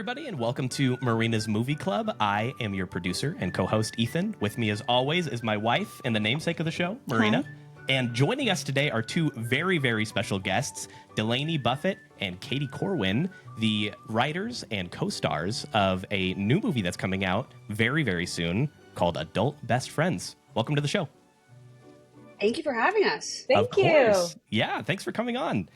everybody, and welcome to Marina's Movie Club. I am your producer and co-host, Ethan. With me, as always, is my wife and the namesake of the show, Marina. Hi. And joining us today are two very, very special guests, Delaney Buffett and Katie Corwin, the writers and co-stars of a new movie that's coming out very, very soon called Adult Best Friends. Welcome to the show. Thank you for having us. Of course. Yeah, thanks for coming on.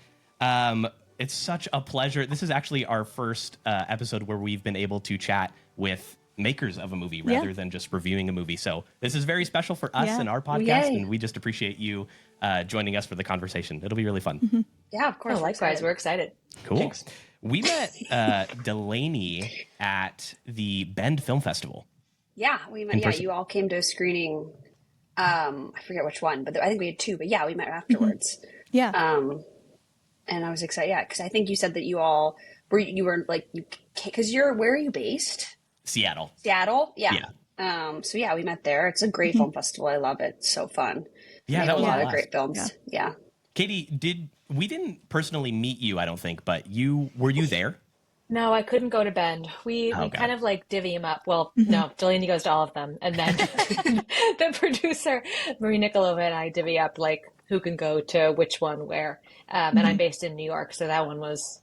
It's such a pleasure. This is actually our first episode where we've been able to chat with makers of a movie rather than just reviewing a movie. So this is very special for us and our podcast, and we just appreciate you joining us for the conversation. It'll be really fun. Mm-hmm. Yeah, of course. Likewise, we're excited. Cool. Thanks. We met Delaney at the Bend Film Festival. Yeah, we met. Yeah, you all came to a screening. I forget which one, but I think we had two. But yeah, we met afterwards. Mm-hmm. Yeah. And I was excited. Yeah, because I think you said that you were like, because where are you based? Seattle. Seattle. Yeah. So yeah, we met there. It's a great film festival. I love it. It's so fun. Yeah, that was a lot of great films. Yeah. Katie, we didn't personally meet you, I don't think, but were you there? No, I couldn't go to Bend. We kind of like divvy them up. Well, no, Delaney goes to all of them. And then the producer, Marie Nikolova, and I divvy up like who can go to which one where. And I'm based in New York, so that one was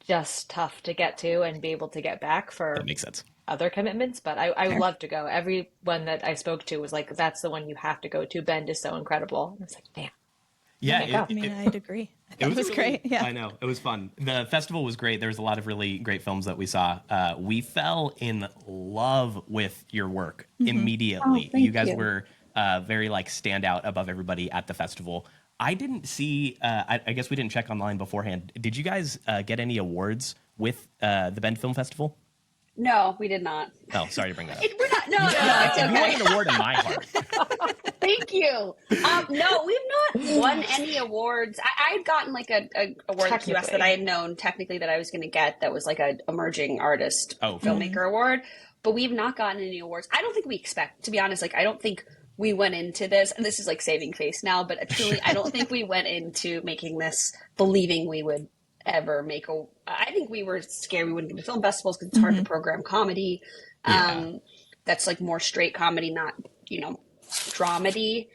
just tough to get to and be able to get back for that makes sense. Other commitments. But I would love to go. Everyone that I spoke to was like, that's the one you have to go to. Bend is so incredible. And I was like, damn. Yeah, I'd agree. It was great. Yeah, I know. It was fun. The festival was great. There was a lot of really great films that we saw. We fell in love with your work immediately. Oh, you guys were very stand out above everybody at the festival. I didn't see, I guess we didn't check online beforehand. Did you guys get any awards with the Bend Film Festival? No, we did not. Oh, sorry to bring that up. We're not. No, it's okay. You won an award in my heart. Thank you. No, we've not won any awards. I had gotten like a award at QS that I had known technically that I was going to get. That was like an emerging artist filmmaker award, but we've not gotten any awards. I don't think we expect, to be honest. Like, I don't think we went into this, and this is like saving face now, but truly, I don't think we went into making this believing we would ever make I think we were scared we wouldn't get to film festivals because it's hard to program comedy. That's like more straight comedy, not, dramedy.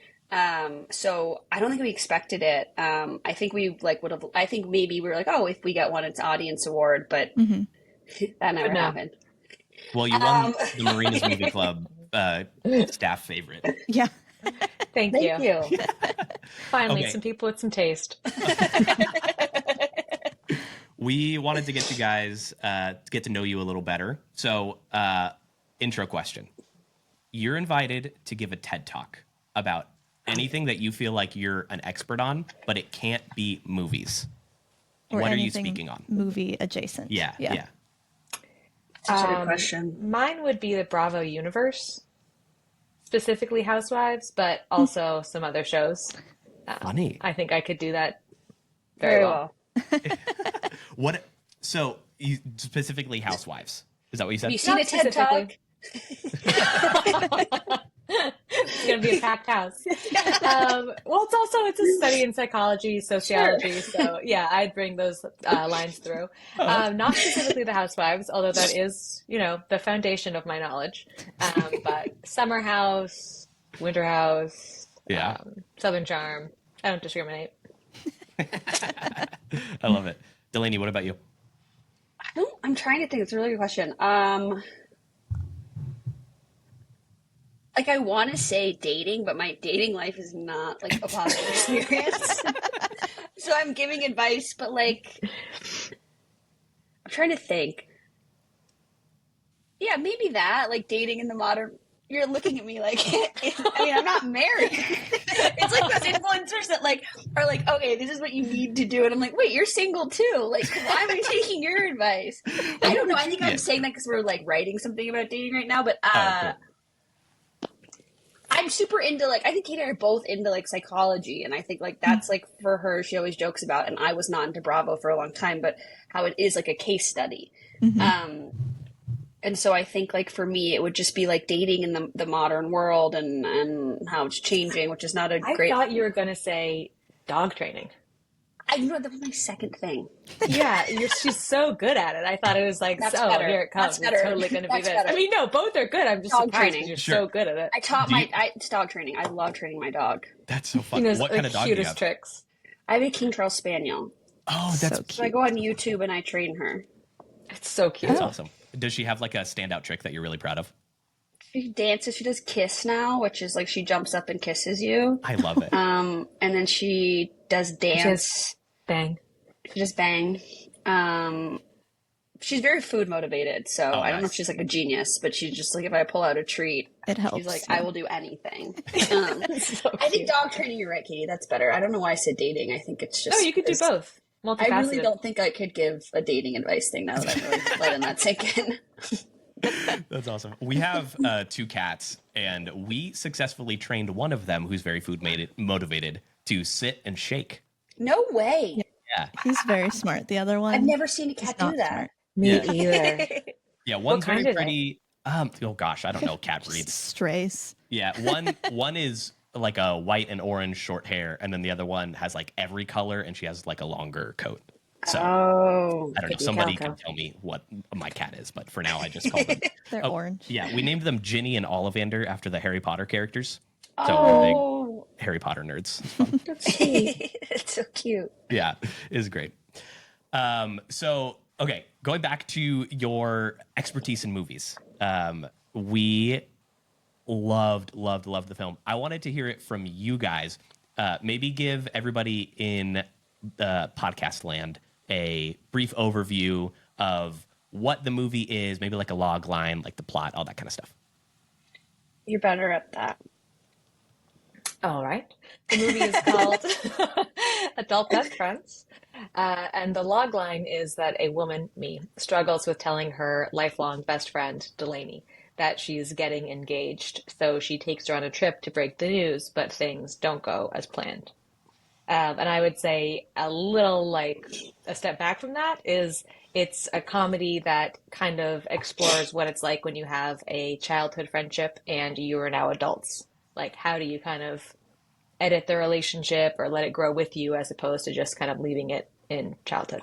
So I don't think we expected it. I think we I think maybe we were like, oh, if we get one, it's audience award, but that never happened. Well, you won the Marina's Movie Club staff favorite. Yeah. Thank you. Finally, Okay. some people with some taste. We wanted to get you guys to get to know you a little better. So, intro question. You're invited to give a TED Talk about anything that you feel like you're an expert on, but it can't be movies. Or what are you speaking on? Movie adjacent. Yeah. That's a good question. Mine would be the Bravo universe, specifically Housewives, but also some other shows. Funny. I think I could do that very well. What? So, you specifically Housewives. Is that what you said? Have you seen a TED Talk? It's going to be a packed house. Well, it's a study in psychology, sociology. Sure. So yeah, I'd bring those lines through. Not specifically the Housewives, although that is, the foundation of my knowledge. But Summer House, Winter House, Southern Charm. I don't discriminate. I love it. Delaney, what about you? I'm trying to think. It's a really good question. I want to say dating, but my dating life is not like a positive experience. So I'm giving advice, but I'm trying to think. Yeah, maybe that, like dating in the modern. You're looking at me like, I'm not married. It's like those influencers that are like, okay, this is what you need to do. And I'm like, wait, you're single too. Like, why am I taking your advice? I don't know. I think I'm saying that because we're writing something about dating right now, but I'm super into I think Katie and I are both into psychology, and I think that's for her, she always jokes about, and I was not into Bravo for a long time, but how it is a case study. And so I think for me it would just be dating in the modern world and how it's changing, which is not a great. I thought you were going to say dog training. that was my second thing. Yeah, she's so good at it. I thought it was like, That's oh, better. here it comes. That's better. It's totally going to be That's this. better. I mean, no, both are good. I'm just Dog surprised training. because you're so good at it. I taught it's dog training. I love training my dog. That's so fun. He knows What kind of dog do you have? tricks. I have a King Charles Spaniel. Oh, that's so cute. So I go on YouTube and I train her. It's so cute. That's awesome. Does she have like a standout trick that you're really proud of? She dances. She does kiss now, which is like she jumps up and kisses you. I love it. And then she does dance. Bang. She just bang. She's very food motivated, so I don't know if she's like a genius, but she's just like, if I pull out a treat, it helps. She's like, I will do anything. I think dog training, you're right, Katie. That's better. I don't know why I said dating. I think it's just. Oh, you could do both. Multifaceted. I really don't think I could give a dating advice thing now that I'm really letting that sink in. That's awesome. We have 2 cats, and we successfully trained one of them, who's very food motivated, to sit and shake. No way. Yeah. He's very smart. The other one, I've never seen a cat do that. Smart. Me either. Yeah, one's kind very are they? pretty. Oh gosh, I don't know cat breeds. Strays. Yeah, one is like a white and orange short hair, and then the other one has like every color, and she has like a longer coat. So I don't know. Somebody can tell me what my cat is, but for now I just call them. They're orange. Yeah, we named them Ginny and Ollivander after the Harry Potter characters. So we're big Harry Potter nerds. It's fun. That's sweet. It's so cute. Yeah, it is great. So, okay, going back to your expertise in movies. We loved the film. I wanted to hear it from you guys. Maybe give everybody in podcast land a brief overview of what the movie is, maybe like a log line, like the plot, all that kind of stuff. You're better at that. All right. The movie is called Adult Best Friends. And the log line is that a woman, me, struggles with telling her lifelong best friend, Delaney, that she's getting engaged. So she takes her on a trip to break the news, but things don't go as planned. And I would say a little like a step back from that is it's a comedy that kind of explores what it's like when you have a childhood friendship and you are now adults. Like, how do you kind of edit the relationship or let it grow with you as opposed to just kind of leaving it in childhood?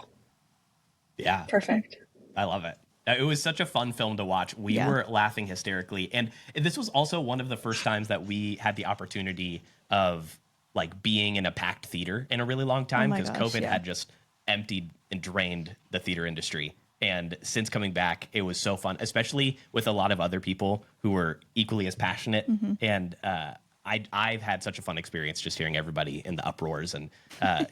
Yeah. Perfect. I love it. It was such a fun film to watch. We were laughing hysterically. And this was also one of the first times that we had the opportunity of like being in a packed theater in a really long time because COVID had just emptied and drained the theater industry. And since coming back, it was so fun, especially with a lot of other people who were equally as passionate. Mm-hmm. And I've had such a fun experience just hearing everybody in the uproars. And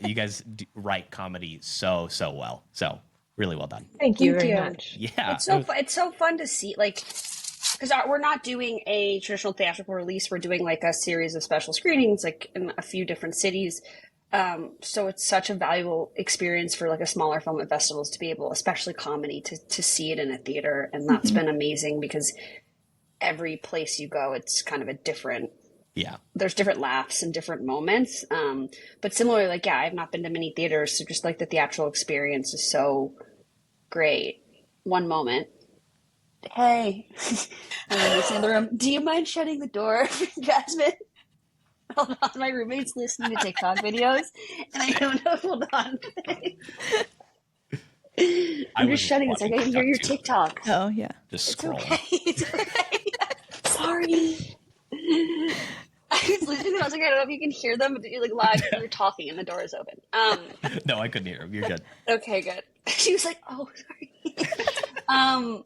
you guys write comedy so well. So really well done. Thank you very much. Yeah, it's so fun to see, like, because we're not doing a traditional theatrical release. We're doing like a series of special screenings, like in a few different cities. So it's such a valuable experience for like a smaller film at festivals to be able, especially comedy, to see it in a theater. And that's been amazing because every place you go, it's kind of a different, there's different laughs and different moments. But similarly, like, I've not been to many theaters. So just like the theatrical experience is so great. One moment. Hey, and then in the room, do you mind shutting the door, Jasmine? Hold on, my roommate's listening to TikTok videos, and I don't know. Hold on. I'm just shutting it so I can hear your TikTok. Oh, yeah. Just scroll. Okay. It's okay. Sorry. I was listening, I was like, I don't know if you can hear them, but you're like live, you're talking, and the door is open. No, I couldn't hear him. You're good. Okay, good. She was like, oh, sorry.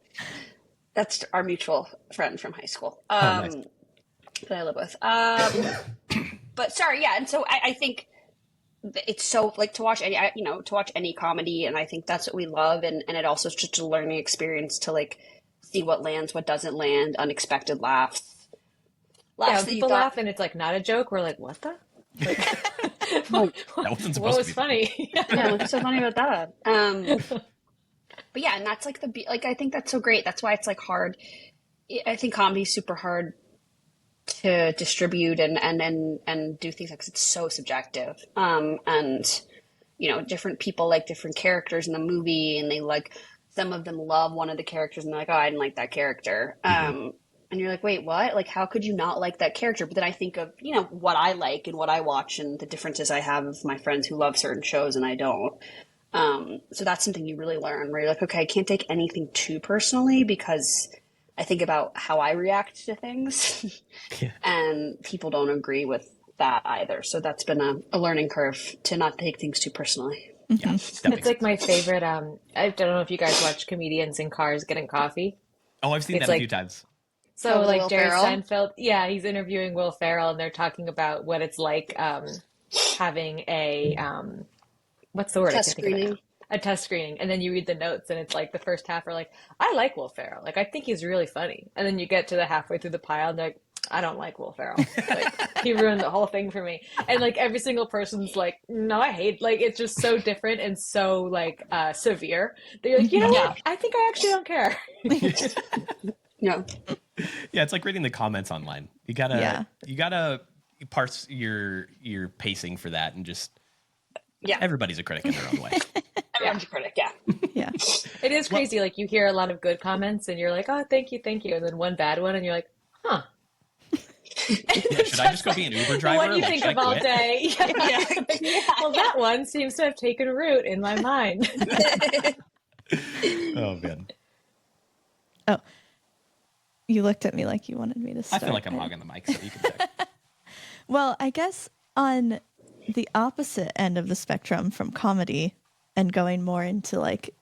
That's our mutual friend from high school. Nice. That I live with. But sorry, yeah. And so I think it's so like to watch any comedy, and I think that's what we love, and it also is just a learning experience to like see what lands, what doesn't land, unexpected laughs. When people laugh and it's like not a joke, we're like, what the? Like, that wasn't supposed what was to be funny? Yeah, what's so funny about that? But yeah, and that's like I think that's so great. That's why it's like hard. I think comedy is super hard to distribute and do things like, 'cause it's so subjective. And different people like different characters in the movie, and they like, some of them love one of the characters and they're like, oh, I didn't like that character. and you're like, wait, what? Like, how could you not like that character? But then I think of, you know, what I like and what I watch and the differences I have of my friends who love certain shows and I don't. So that's something you really learn where you're like, okay, I can't take anything too personally because I think about how I react to things and people don't agree with that either. So that's been a learning curve to not take things too personally. Yeah, it's like my favorite. I don't know if you guys watch comedians in cars getting coffee. Oh, I've seen that a few times. So like Will Jerry Ferrell? Seinfeld, yeah, he's interviewing Will Ferrell, and they're talking about what it's like having a what's the word? Test I can't think of it screening. now. A test screening, and then you read the notes, and it's like the first half are like, I like Will Ferrell, like I think he's really funny, and then you get to the halfway through the pile, and they're like, I don't like Will Ferrell. Like, he ruined the whole thing for me. And like every single person's like, no, I hate. Like it's just so different and so like severe. They're like, you know what? I think I actually don't care. Yeah. Yeah, it's like reading the comments online. You gotta parse your pacing for that, and just everybody's a critic in their own way. Everyone's a critic. Yeah. Yeah. It is crazy. Like you hear a lot of good comments, and you're like, oh, thank you, and then one bad one, and you're like, huh. Yeah, should I just go be an Uber driver? What do you Like, think should of I all quit? day? Well, that one seems to have taken root in my mind. Oh man, Oh, you looked at me like you wanted me to I start. feel like I'm hogging the mic, so you can check. Well, I guess on the opposite end of the spectrum from comedy and going more into like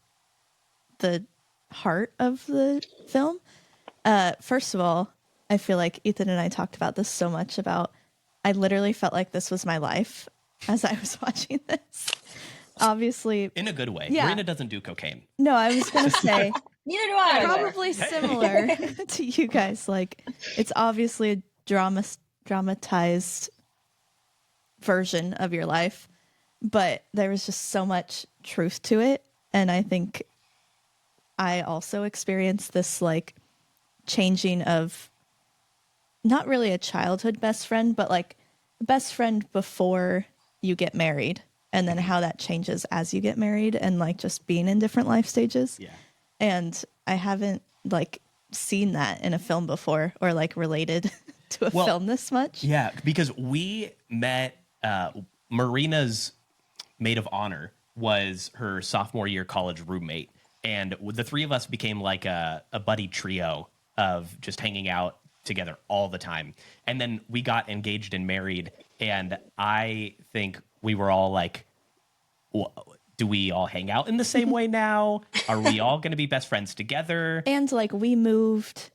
the heart of the film. First of all, I feel like Ethan and I talked about this so much about I literally felt like this was my life as I was watching this. Obviously, In a good way. Yeah. Marina doesn't do cocaine. no, I was going to say Neither do I. probably similar to you guys. Like it's obviously a dramatized version of your life, but there was just so much truth to it. And I think I also experienced this like changing of not really a childhood best friend, but like a best friend before you get married, and then how that changes as you get married, and like just being in different life stages. Yeah. And I haven't like seen that in a film before, or like related to a film this much. Yeah, because we met Marina's maid of honor was her sophomore year college roommate, and the three of us became like a buddy trio of just hanging out together all the time. And then we got engaged and married, and I think we were all like, do we all hang out in the same way now? Are we all going to be best friends together? And like we moved.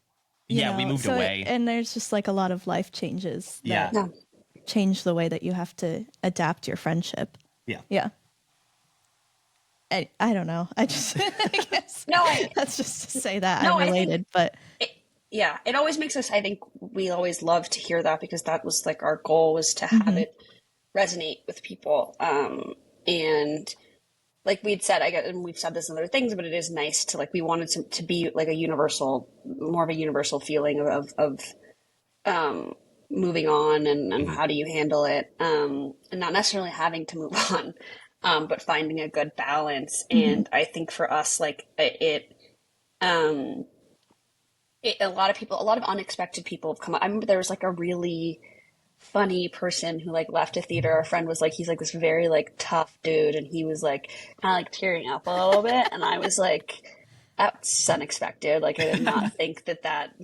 Yeah, we moved away. And there's just like a lot of life changes that Yeah. change the way that you have to adapt your friendship. Yeah. Yeah. I don't know. I just I guess that's just to say that I'm related, but it always makes us, I think we always love to hear that because that was like our goal was to have it resonate with people. And like we'd said, and we've said this in other things, but it is nice to like, we wanted to be like more of a universal feeling of moving on and how do you handle it? And not necessarily having to move on, but finding a good balance. And I think for us, like a lot of unexpected people have come up. I remember there was like a really funny person who like left a theater. Our friend was like, he's like this very like tough dude, and he was like kind of like tearing up a little bit, and I was like, that's unexpected. Like I did not think that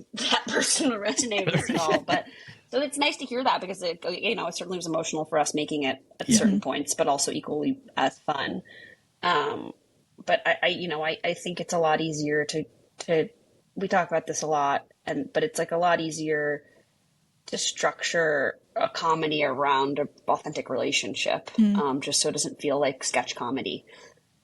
person would resonate with us at all. But so it's nice to hear that because it certainly was emotional for us making it at certain points, but also equally as fun. But I think it's a lot easier to we talk about this a lot, but it's like a lot easier to structure a comedy around an authentic relationship, just so it doesn't feel like sketch comedy.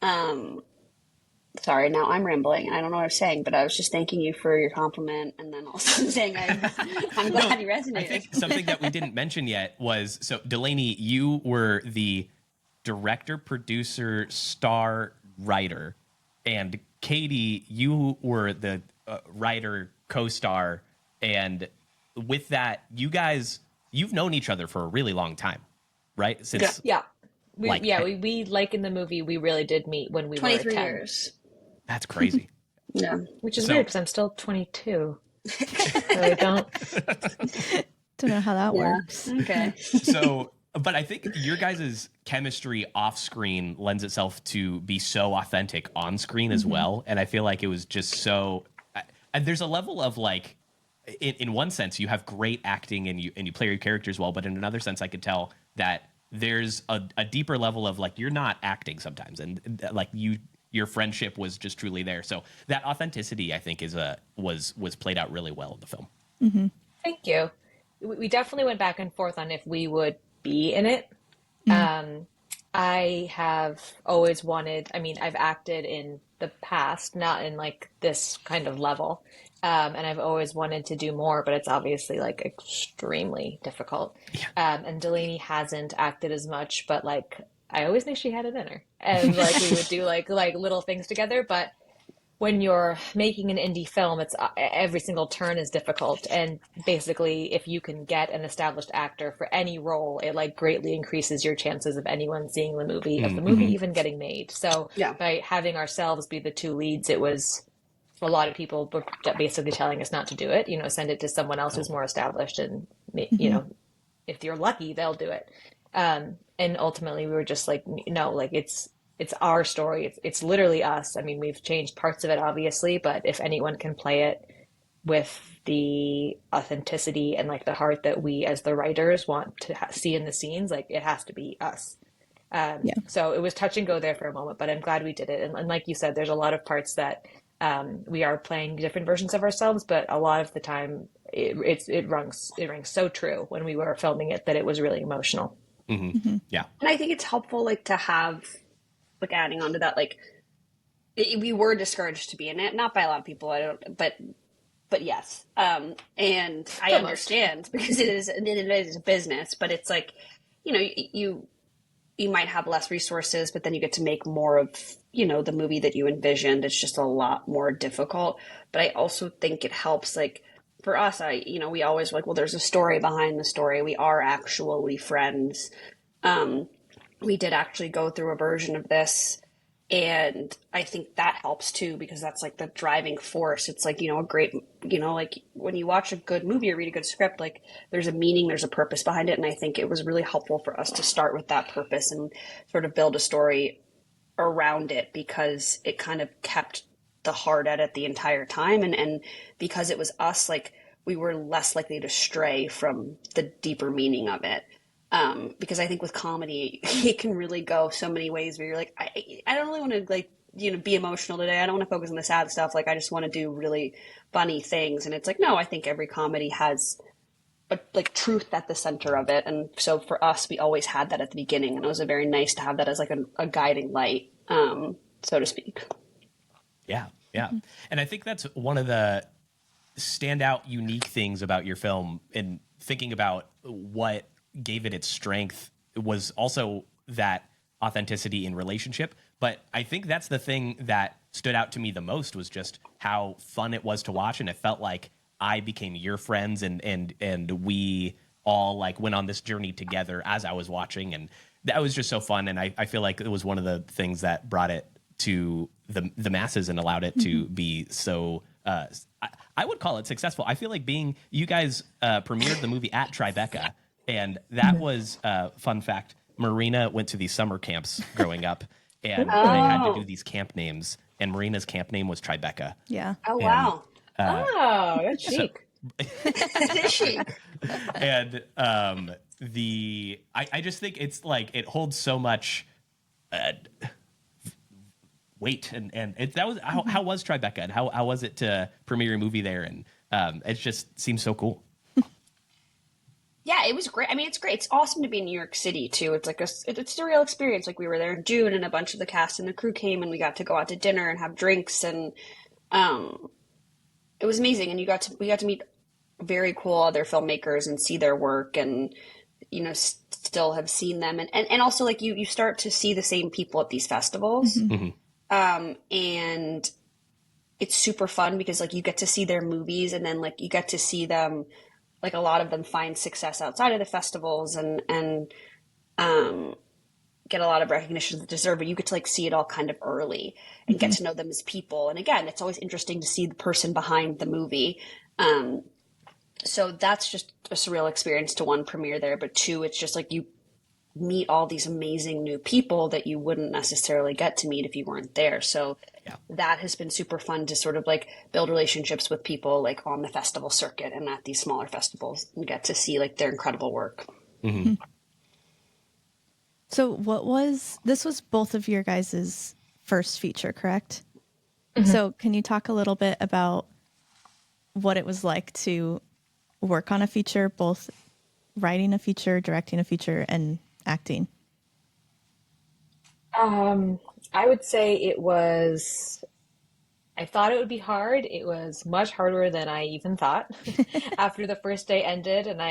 Sorry, now I'm rambling and I don't know what I was saying, but I was just thanking you for your compliment and then also saying I'm glad you resonated. I think something that we didn't mention yet was, so Delaney, you were the director, producer, star, writer, and Katie, you were the writer, co-star, and with that, you've known each other for a really long time, right? Since we like in the movie, we really did meet when we were 23 10. years. That's crazy. Yeah, which is weird because I'm still 22. Really don't. Don't know how that works. Okay. So, but I think your guys' chemistry off screen lends itself to be so authentic on screen as well. And I feel like it was just so. And there's a level of like, in one sense, you have great acting and you play your characters well, but in another sense, I could tell that there's a deeper level of like you're not acting sometimes, and like your friendship was just truly there. So that authenticity, I think, was played out really well in the film. Mm-hmm. Thank you. We definitely went back and forth on if we would be in it. I have always wanted, I mean, I've acted in the past, not in like this kind of level. And I've always wanted to do more, but it's obviously like extremely difficult. Yeah. And Delaney hasn't acted as much, but like, I always think she had it in her, and like we would do like little things together. But when you're making an indie film, it's every single turn is difficult. And basically, if you can get an established actor for any role, it like greatly increases your chances of anyone seeing the movie, of the movie even getting made. So by having ourselves be the two leads, it was, a lot of people were basically telling us not to do it, you know, send it to someone else who's more established, and you know, if you're lucky, they'll do it. And ultimately we were just like, no, like it's our story. It's literally us. I mean, we've changed parts of it obviously, but if anyone can play it with the authenticity and like the heart that we as the writers want to see in the scenes, like it has to be us. So it was touch and go there for a moment, but I'm glad we did it. And like you said, there's a lot of parts that we are playing different versions of ourselves, but a lot of the time it rings so true when we were filming it that it was really emotional. Yeah. And I think it's helpful, like, to have, like, adding on to that, like, we were discouraged to be in it, not by a lot of people, but yes. And I understand because it is a business, but it's like, you know, you might have less resources, but then you get to make more of, you know, the movie that you envisioned. It's just a lot more difficult. But I also think it helps, like, for us, we always like, well, there's a story behind the story. We are actually friends. We did actually go through a version of this, and I think that helps too, because that's like the driving force. It's like, you know, a great, you know, like when you watch a good movie or read a good script, like there's a meaning, there's a purpose behind it. And I think it was really helpful for us to start with that purpose and sort of build a story around it, because it kind of kept the heart at it the entire time. And because it was us, like we were less likely to stray from the deeper meaning of it. Because I think with comedy, it can really go so many ways where you're like, I don't really want to, like, you know, be emotional today. I don't want to focus on the sad stuff. Like, I just want to do really funny things. And it's like, no, I think every comedy has like truth at the center of it. And so for us, we always had that at the beginning, and it was very nice to have that as like a guiding light, so to speak. Yeah. Yeah. And I think that's one of the standout unique things about your film, and thinking about what gave it its strength was also that authenticity in relationship. But I think that's the thing that stood out to me the most, was just how fun it was to watch. And it felt like I became your friends, and we all like went on this journey together as I was watching. And that was just so fun. And I feel like it was one of the things that brought it to the masses and allowed it to be so, I would call it successful. I feel like you guys premiered the movie at Tribeca. And that was fun fact. Marina went to these summer camps growing up, and they had to do these camp names. And Marina's camp name was Tribeca. Yeah. Oh, wow. That's chic. It is chic. And I just think it's like it holds so much weight. And that was how was Tribeca, and how was it to premiere your movie there? And it just seems so cool. Yeah, it was great. I mean, it's great. It's awesome to be in New York City too. It's like it's a real experience. Like, we were there in June, and a bunch of the cast and the crew came, and we got to go out to dinner and have drinks, and it was amazing. And we got to meet very cool other filmmakers and see their work, and you know, still have seen them, and also like you start to see the same people at these festivals, and it's super fun because like you get to see their movies, and then like you get to see them. Like, a lot of them find success outside of the festivals and get a lot of recognition that they deserve, but you get to like see it all kind of early and get to know them as people. And again, it's always interesting to see the person behind the movie. So that's just a surreal experience to, one, premiere there, but two, it's just like you meet all these amazing new people that you wouldn't necessarily get to meet if you weren't there. So that has been super fun to sort of like build relationships with people like on the festival circuit and at these smaller festivals and get to see like their incredible work. Mm-hmm. So this was both of your guys' first feature, correct? Mm-hmm. So can you talk a little bit about what it was like to work on a feature, both writing a feature, directing a feature, and acting? I would say I thought it would be hard. It was much harder than I even thought. After the first day ended and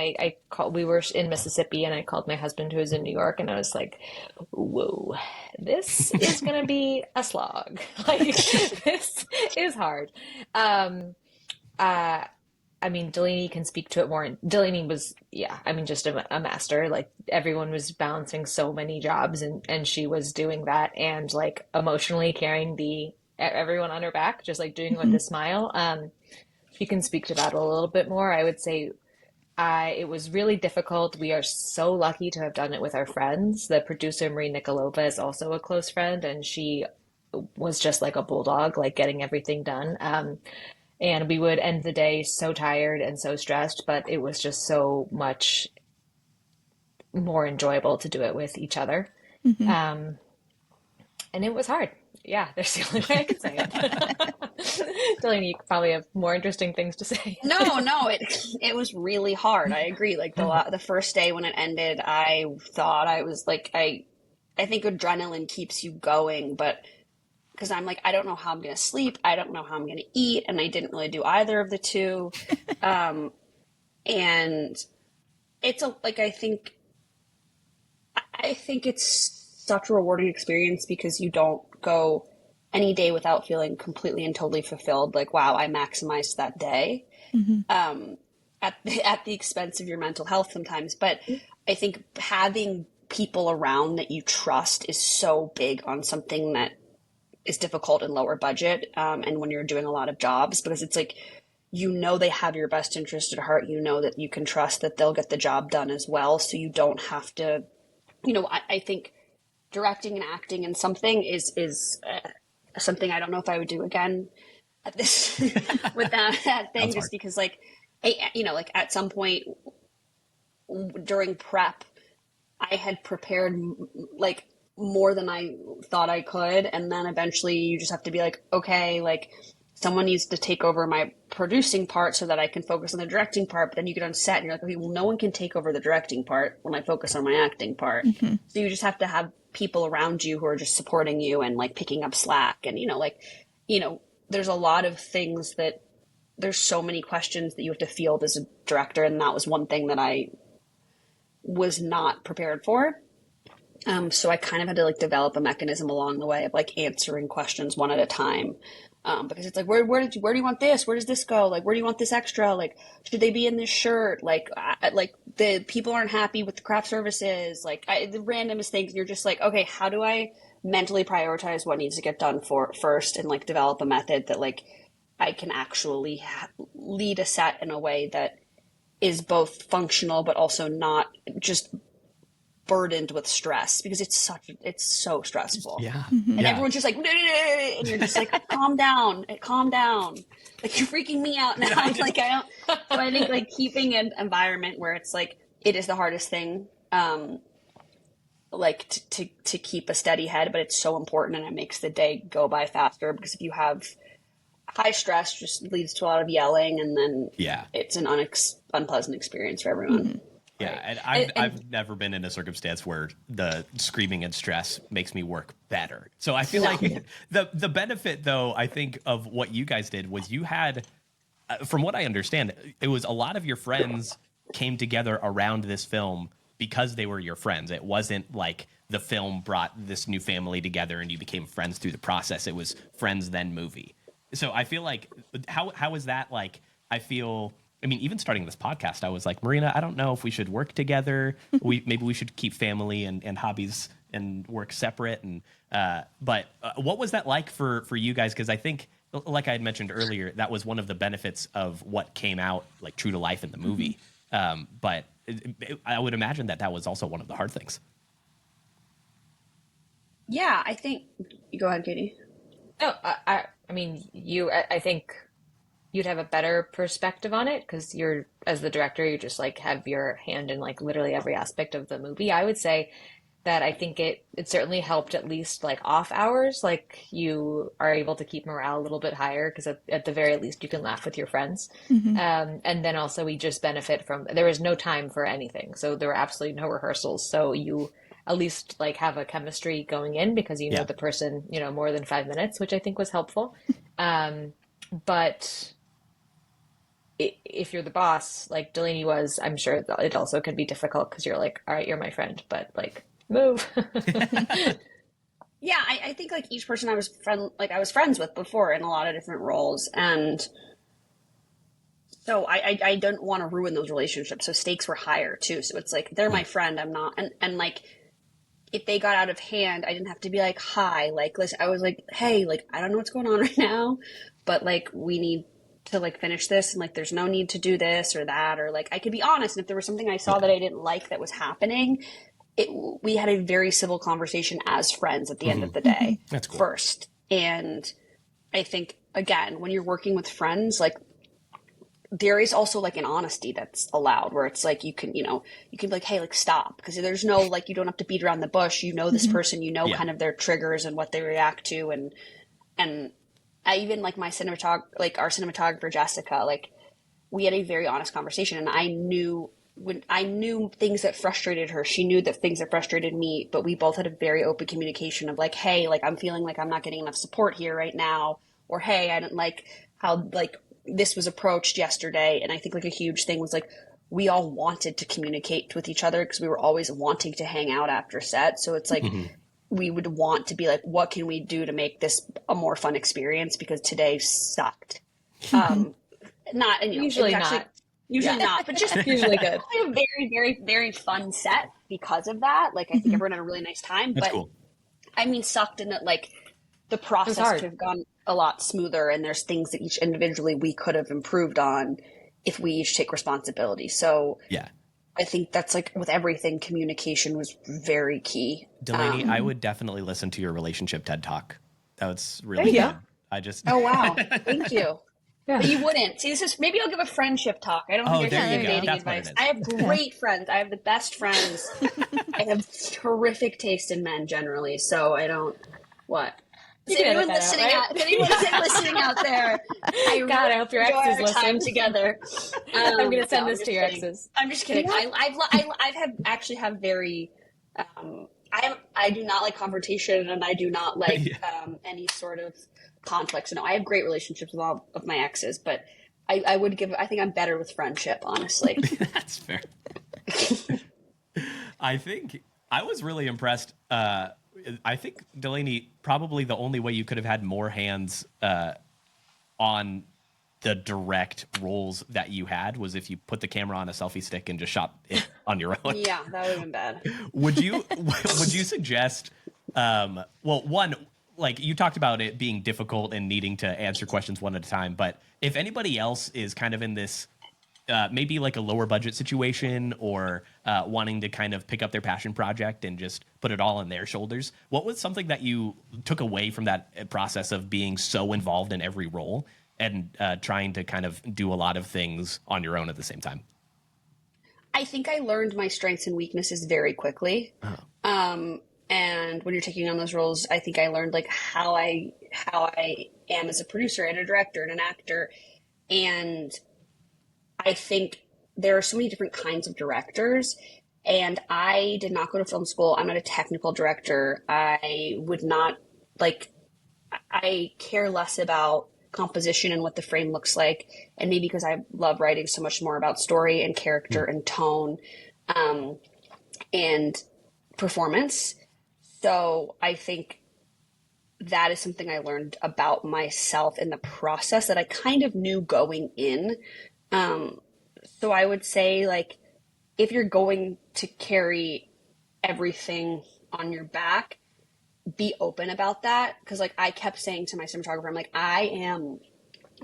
we were in Mississippi and I called my husband who was in New York and I was like, whoa, this is going to be a slog. Like, this is hard. I mean, Delaney can speak to it more. Delaney was, just a master. Like, everyone was balancing so many jobs and she was doing that and like emotionally carrying everyone on her back, just like doing it with a smile. She can speak to that a little bit more. I would say it was really difficult. We are so lucky to have done it with our friends. The producer, Marie Nikolova, is also a close friend and she was just like a bulldog, like getting everything done. And we would end the day so tired and so stressed, but it was just so much more enjoyable to do it with each other. Mm-hmm. And it was hard. Yeah, that's the only way I can say it. Delaney, you probably have more interesting things to say. No, it was really hard. I agree. Like the first day when it ended, I thought I was like, I think adrenaline keeps you going, but because I'm like, I don't know how I'm going to sleep. I don't know how I'm going to eat. And I didn't really do either of the two. And it's I think it's such a rewarding experience because you don't go any day without feeling completely and totally fulfilled. Like, wow, I maximized that day, at the expense of your mental health sometimes. But I think having people around that you trust is so big on something that is difficult and lower budget. And when you're doing a lot of jobs, because it's like, they have your best interest at heart. That you can trust that they'll get the job done as well. So you don't have to, I think directing and acting in something is something I don't know if I would do again at this with that thing, just because like, like at some point during prep, I had prepared like more than I thought I could. And then eventually you just have to be like, okay, like someone needs to take over my producing part so that I can focus on the directing part. But then you get on set and you're like, okay, well, no one can take over the directing part when I focus on my acting part. Mm-hmm. So you just have to have people around you who are just supporting you and like picking up slack. And, there's a lot of things that there's so many questions that you have to field as a director. And that was one thing that I was not prepared for. So I kind of had to like develop a mechanism along the way of like answering questions one at a time. Because it's like, where do you want this? Where does this go? Like, where do you want this extra? Like, should they be in this shirt? Like the people aren't happy with the craft services. Like the randomest things. And you're just like, okay, how do I mentally prioritize what needs to get done first and like develop a method that like I can actually lead a set in a way that is both functional, but also not just burdened with stress, because it's so stressful. Yeah. And everyone's just like, and you're just like, calm down. Like, you're freaking me out now. Like, so I think like keeping an environment where it's like, it is the hardest thing, like to keep a steady head, but it's so important and it makes the day go by faster, because if you have high stress, just leads to a lot of yelling, and then it's an unpleasant experience for everyone. Mm-hmm. Yeah, and I've never been in a circumstance where the screaming and stress makes me work better. So I feel like the benefit, though, I think, of what you guys did was you had, from what I understand, it was a lot of your friends came together around this film because they were your friends. It wasn't like the film brought this new family together and you became friends through the process. It was friends then movie. So I feel like, how is that like? I mean, even starting this podcast, I was like, Marina, I don't know if we should work together. Maybe we should keep family and hobbies and work separate. And but what was that like for you guys? Because I think like I had mentioned earlier, that was one of the benefits of what came out like true to life in the movie. But I would imagine that was also one of the hard things. Yeah, I think. Go ahead, Katie. No, I mean, I think you'd have a better perspective on it because you're, as the director, you just like have your hand in like literally every aspect of the movie. I would say that I think it certainly helped at least like off hours, like you are able to keep morale a little bit higher because at the very least you can laugh with your friends. And then also we just benefit from, there was no time for anything. So there were absolutely no rehearsals. So you at least like have a chemistry going in because you know the person, you know, more than 5 minutes, which I think was helpful. But if you're the boss, like Delaney was, I'm sure it also can be difficult because you're like, all right, you're my friend, but like move. Yeah, I think like each person I was friends with before in a lot of different roles, and so I don't want to ruin those relationships. So stakes were higher too. So it's like they're my friend, I'm not, and like if they got out of hand, I didn't have to be like, hi, like listen, I was like, hey, like I don't know what's going on right now, but like we need to like finish this, and like there's no need to do this or that, or like I could be honest, and if there was something I saw that I didn't like that was happening, we had a very civil conversation as friends at the end of the day. That's cool. First. And I think, again, when you're working with friends, like there is also like an honesty that's allowed where it's like you can be like, hey, like stop, because there's no like you don't have to beat around the bush. You know this person, you know kind of their triggers and what they react to, and I even like our cinematographer Jessica, like we had a very honest conversation, and I knew things that frustrated her, she knew that things that frustrated me, but we both had a very open communication of like, hey, like I'm feeling like I'm not getting enough support here right now, or hey, I didn't like how like this was approached yesterday. And I think like a huge thing was like we all wanted to communicate with each other because we were always wanting to hang out after set. So it's like we would want to be like, what can we do to make this a more fun experience, because today sucked. Not, and Usually not. Usually not, but just usually good. A very, very, very fun set because of that. Like, I think everyone had a really nice time. That's but cool. I mean, sucked in that, like, the process could have gone a lot smoother, and there's things that each individually we could have improved on if we each take responsibility. So, yeah, I think that's like with everything, communication was very key. Delaney, I would definitely listen to your relationship TED Talk. That was really good. Oh, wow. Thank you. Yeah. But you wouldn't. See, this is, maybe I'll give a friendship talk. I don't think I should give dating advice. I have great friends. I have the best friends. I have terrific taste in men generally. So I don't, what? Is anyone listening out there? I hope your exes listen together. I'm going to send this to your exes. I'm just kidding. I actually have very, I do not like confrontation, and I do not like any sort of conflicts. No, I have great relationships with all of my exes, but I think I'm better with friendship, honestly. That's fair. I think I was really impressed. I think, Delaney, probably the only way you could have had more hands on the direct roles that you had was if you put the camera on a selfie stick and just shot it on your own. Yeah, that would have been bad. Would you suggest, one, like you talked about it being difficult and needing to answer questions one at a time, but if anybody else is kind of in this maybe like a lower budget situation or wanting to kind of pick up their passion project and just put it all on their shoulders, what was something that you took away from that process of being so involved in every role and trying to kind of do a lot of things on your own at the same time? I think I learned my strengths and weaknesses very quickly. And when you're taking on those roles, I think I learned like how I am as a producer and a director and an actor. And I think there are so many different kinds of directors, and I did not go to film school. I'm not a technical director. I care less about composition and what the frame looks like. And maybe because I love writing so much more about story and character and tone, and performance. So I think that is something I learned about myself in the process that I kind of knew going in. So I would say, like, if you're going to carry everything on your back, be open about that. Cause like I kept saying to my cinematographer, I'm like, I am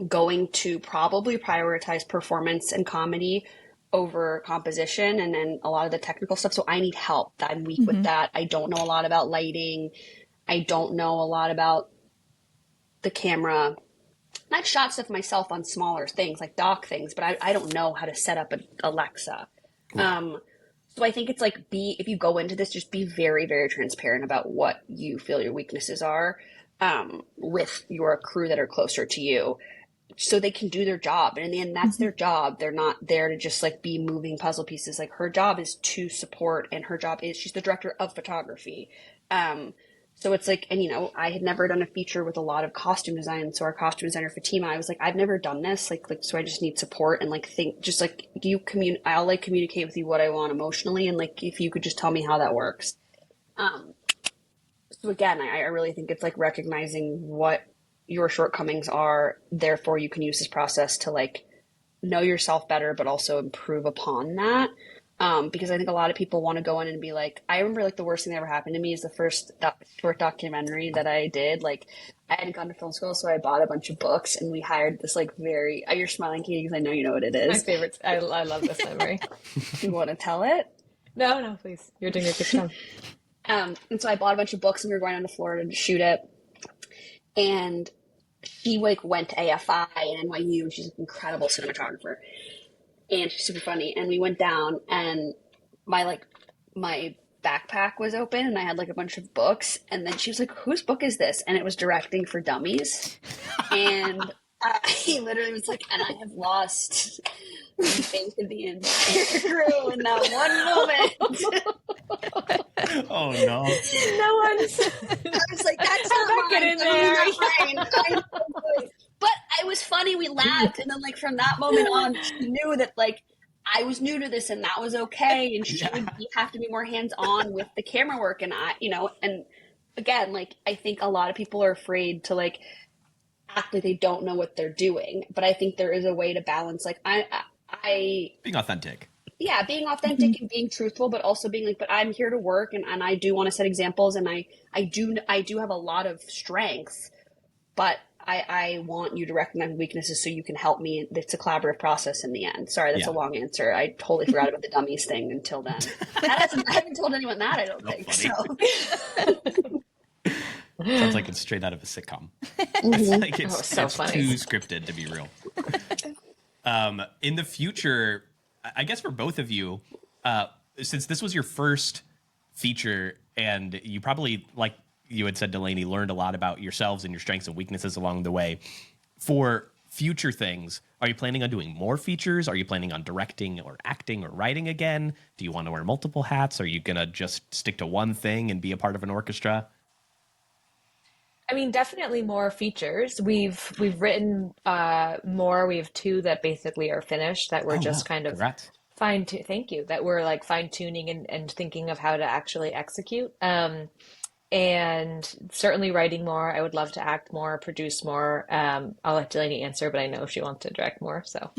going to probably prioritize performance and comedy over composition and then a lot of the technical stuff. So I need help. I'm weak with that. I don't know a lot about lighting. I don't know a lot about the camera. I've shot stuff myself on smaller things like dock things, but I don't know how to set up an Alexa. So I think it's like if you go into this, just be very, very transparent about what you feel your weaknesses are with your crew that are closer to you so they can do their job. And in the end, that's their job. They're not there to just like be moving puzzle pieces. Like her job is to support, and her job is she's the director of photography. So it's like, and I had never done a feature with a lot of costume design. So our costume designer Fatima, I was like, I've never done this. Like, so I just need support and like think, just like I'll like communicate with you what I want emotionally. And like, if you could just tell me how that works. So again, I really think it's like recognizing what your shortcomings are. Therefore you can use this process to like know yourself better, but also improve upon that. Because I think a lot of people want to go in and be like, I remember like the worst thing that ever happened to me is the first short documentary that I did. Like I hadn't gone to film school, so I bought a bunch of books and we hired this like you're smiling, Katie, because I know you know what it is. My favorite. I love this memory. You want to tell it? No, please. You're doing a good job. And so I bought a bunch of books and we were going down to Florida to shoot it. And she like went to AFI and NYU, and she's an incredible cinematographer. And she's super funny. And we went down and my backpack was open and I had like a bunch of books. And then she was like, whose book is this? And it was Directing for Dummies. And he literally was like, and I have lost faith in the entire crew in that one moment. Oh no. No one's. I was like, that's not get in there. But it was funny. We laughed. And then like from that moment on, she knew that like I was new to this and that was okay. And she would have to be more hands-on with the camera work. And and again, like I think a lot of people are afraid to like act like they don't know what they're doing. But I think there is a way to balance. Like I being authentic. Yeah, being authentic and being truthful, but also being like, but I'm here to work and I do want to set examples and I do have a lot of strengths, but I want you to recognize weaknesses so you can help me. It's a collaborative process in the end. Sorry, that's a long answer. I totally forgot about the dummies thing until then. I haven't told anyone that, I don't think. So. Sounds like it's straight out of a sitcom. It's so funny. Too scripted to be real. In the future, I guess for both of you, since this was your first feature and you probably, like you had said, Delaney, learned a lot about yourselves and your strengths and weaknesses along the way. For future things, are you planning on doing more features? Are you planning on directing or acting or writing again? Do you want to wear multiple hats? Are you going to just stick to one thing and be a part of an orchestra? I mean, definitely more features. We've written more. We have 2 that basically are finished that we're just kind of thank you, that we're like fine tuning and thinking of how to actually execute. And certainly writing more. I would love to act more, produce more. I'll let Delaney answer, but I know she wants to direct more, so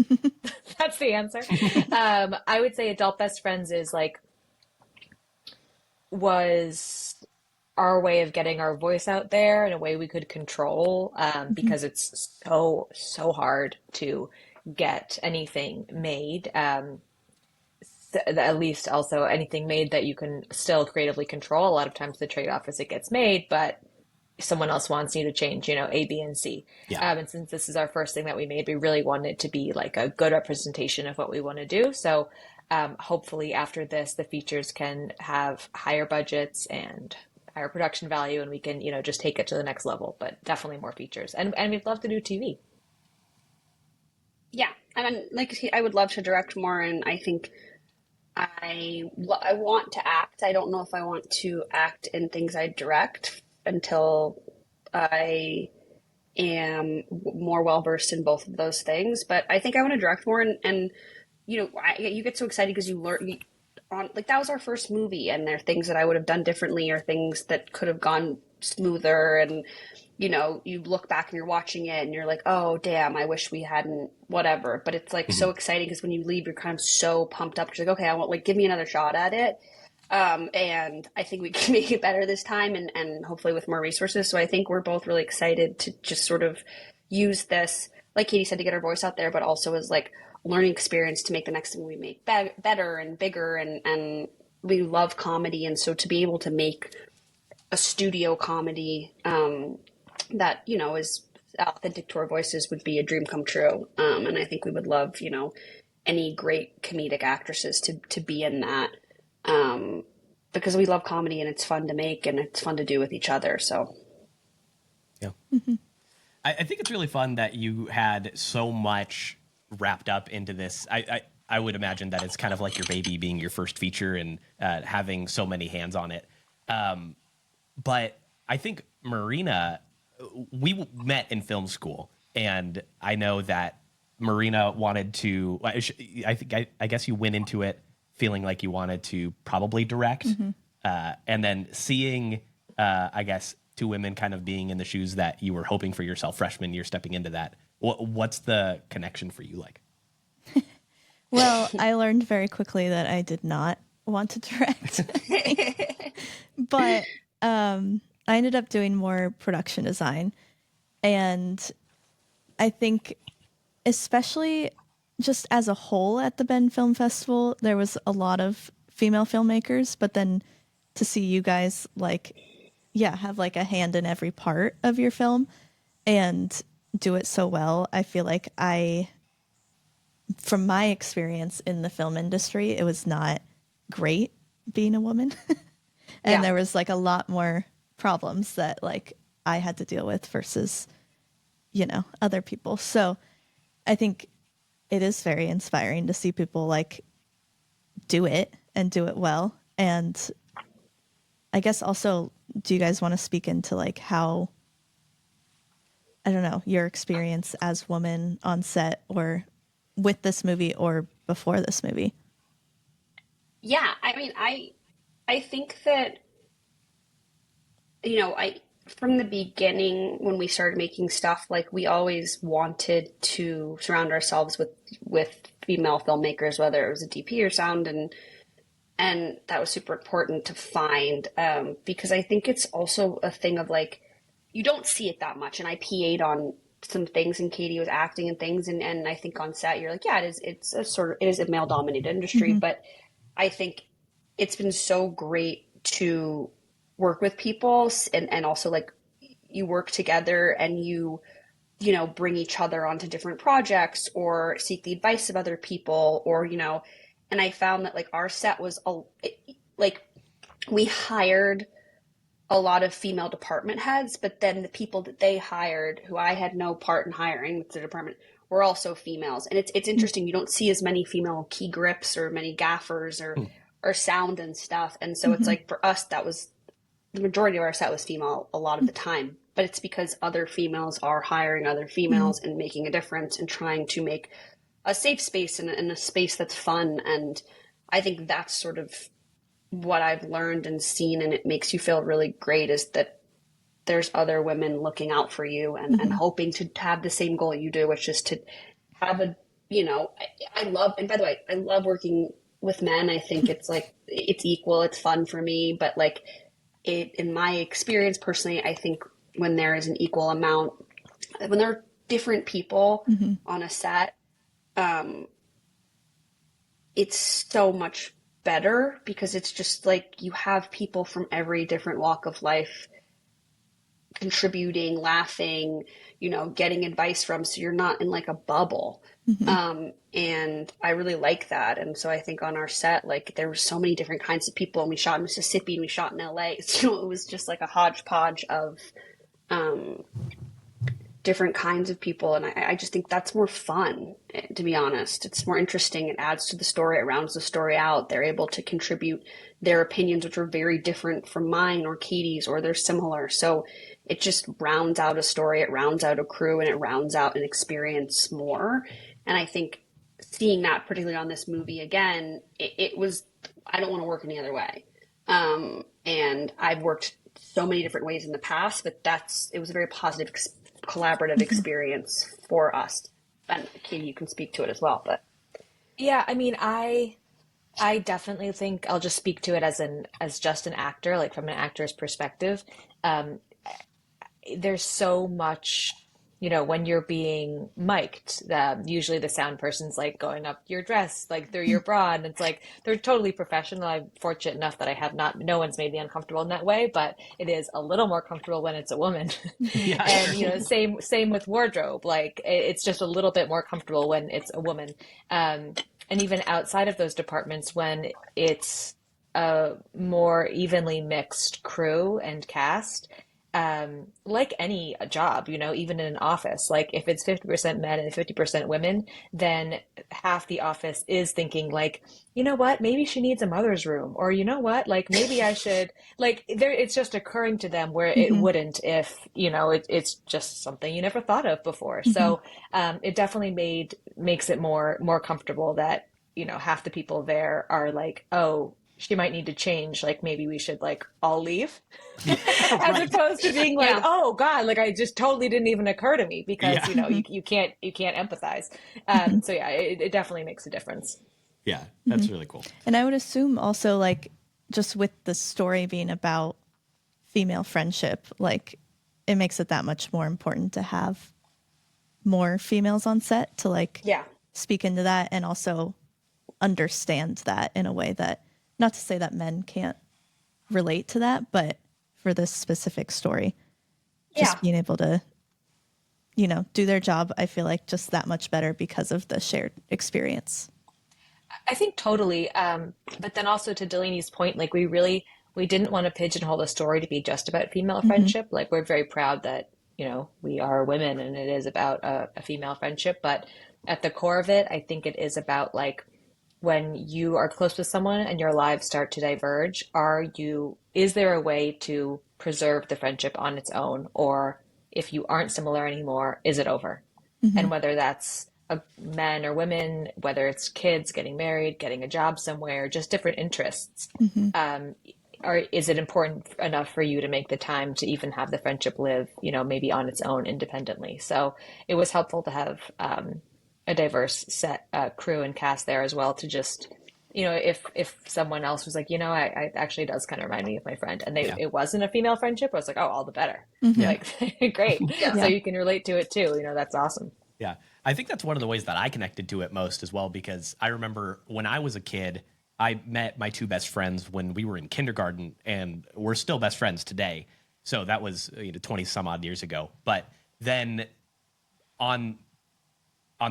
that's the answer. I would say Adult Best Friends was our way of getting our voice out there in a way we could control, because it's so hard to get anything made. At least also anything made that you can still creatively control. A lot of times the trade-off is it gets made, but someone else wants you to change, A, B, and C. Yeah. And since this is our first thing that we made, we really wanted it to be like a good representation of what we want to do. So hopefully after this, the features can have higher budgets and higher production value, and we can, just take it to the next level, but definitely more features. And we'd love to do TV. Yeah. And I would love to direct more. And I think I want to act. I don't know if I want to act in things I direct until I am more well-versed in both of those things. But I think I want to direct more. And you get so excited because you learn that was our first movie, and there are things that I would have done differently or things that could have gone smoother. And, you look back and you're watching it and you're like, oh, damn, I wish we hadn't, whatever. But it's like so exciting because when you leave, you're kind of so pumped up. You're like, okay, I want, give me another shot at it. And I think we can make it better this time and hopefully with more resources. So I think we're both really excited to just sort of use this, like Katie said, to get our voice out there, but also as like learning experience to make the next thing we make better and bigger. And we love comedy. And so to be able to make a studio comedy that, you know, is authentic to our voices would be a dream come true. And I think we would love, you know, any great comedic actresses to be in that. Because we love comedy and it's fun to make and it's fun to do with each other. So, yeah, I think it's really fun that you had so much wrapped up into this. I would imagine that it's kind of like your baby being your first feature and having so many hands on it. But I think Marina, we met in film school, and I know that Marina wanted to. I guess you went into it feeling like you wanted to probably direct, and then seeing, I guess, two women kind of being in the shoes that you were hoping for yourself freshman year, stepping into that. What's the connection for you like? Well, I learned very quickly that I did not want to direct, but I ended up doing more production design, and I think especially just as a whole at the Bend Film Festival, there was a lot of female filmmakers, but then to see you guys have like a hand in every part of your film and do it so well, I feel like from my experience in the film industry, it was not great being a woman. And there was like a lot more problems that like I had to deal with versus, you know, other people. So I think it is very inspiring to see people like do it and do it well. And I guess also, do you guys want to speak into like how, I don't know, your experience as woman on set or with this movie or before this movie? Yeah, I mean, I think that, you know, from the beginning when we started making stuff, like we always wanted to surround ourselves with female filmmakers, whether it was a DP or sound, and that was super important to find, because I think it's also a thing of like, you don't see it that much. And I PA'd on some things and Katie was acting and things. And I think on set, you're like, yeah, it is a male dominated industry, but I think it's been so great to work with people and also like you work together and you know, bring each other onto different projects or seek the advice of other people or, you know, and I found that like our set was like we hired a lot of female department heads, but then the people that they hired, who I had no part in hiring with the department, were also females. And it's interesting. You don't see as many female key grips or many gaffers or sound and stuff. And so it's like for us, that was the majority of our set was female a lot of the time, but it's because other females are hiring other females and making a difference and trying to make a safe space and a space that's fun. And I think that's sort of what I've learned and seen, and it makes you feel really great, is that there's other women looking out for you and hoping to have the same goal you do, which is to have a, you know, I love, and by the way, I love working with men. I think it's like, it's equal, it's fun for me, but like in my experience personally, I think when there is an equal amount, when there are different people on a set, it's so much better because it's just like you have people from every different walk of life contributing, laughing, you know, getting advice from, so you're not in like a bubble. And I really like that. And so I think on our set, like there were so many different kinds of people, and we shot in Mississippi and we shot in LA. So it was just like a hodgepodge of different kinds of people. And I just think that's more fun, to be honest. It's more interesting. It adds to the story. It rounds the story out. They're able to contribute their opinions, which are very different from mine or Katie's, or they're similar. So it just rounds out a story. It rounds out a crew, and it rounds out an experience more. And I think seeing that, particularly on this movie again, it was, I don't want to work any other way. And I've worked so many different ways in the past, but it was a very positive collaborative experience for us. And Katie, you can speak to it as well, but yeah, I mean, I definitely think I'll just speak to it as just an actor, like from an actor's perspective. Um, there's so much, when you're being mic'd, usually the sound person's like going up your dress, like through your bra, and it's like they're totally professional. I'm fortunate enough that no one's made me uncomfortable in that way, but it is a little more comfortable when it's a woman. Yeah. And same with wardrobe. Like it's just a little bit more comfortable when it's a woman. And even outside of those departments, when it's a more evenly mixed crew and cast, like any job, even in an office, like if it's 50% men and 50% women, then half the office is thinking like, you know what, maybe she needs a mother's room, or you know what, like maybe I should, like it's just occurring to them where it wouldn't if, it's just something you never thought of before. So it definitely makes it more comfortable that, half the people there are like, oh, she might need to change, like maybe we should like all leave. As opposed to being like, oh God, like I just totally didn't even occur to me, because you can't empathize. So yeah, it definitely makes a difference. Yeah, that's really cool. And I would assume also, like, just with the story being about female friendship, like it makes it that much more important to have more females on set to like speak into that and also understand that in a way that, not to say that men can't relate to that, but for this specific story, just being able to, do their job, I feel like just that much better because of the shared experience. I think totally. But then also to Delaney's point, like we didn't want to pigeonhole the story to be just about female friendship. Like we're very proud that, we are women and it is about a female friendship. But at the core of it, I think it is about like, when you are close with someone and your lives start to diverge, is there a way to preserve the friendship on its own? Or if you aren't similar anymore, is it over? And whether that's men or women, whether it's kids getting married, getting a job somewhere, just different interests, or is it important enough for you to make the time to even have the friendship live, maybe on its own independently? So it was helpful to have a diverse set crew and cast there as well, to just, if someone else was like, I actually does kind of remind me of my friend, and it wasn't a female friendship, I was like, oh, all the better. Like, great. So you can relate to it too. That's awesome. Yeah. I think that's one of the ways that I connected to it most as well, because I remember when I was a kid, I met my two best friends when we were in kindergarten, and we're still best friends today. So that was 20 some odd years ago. But then on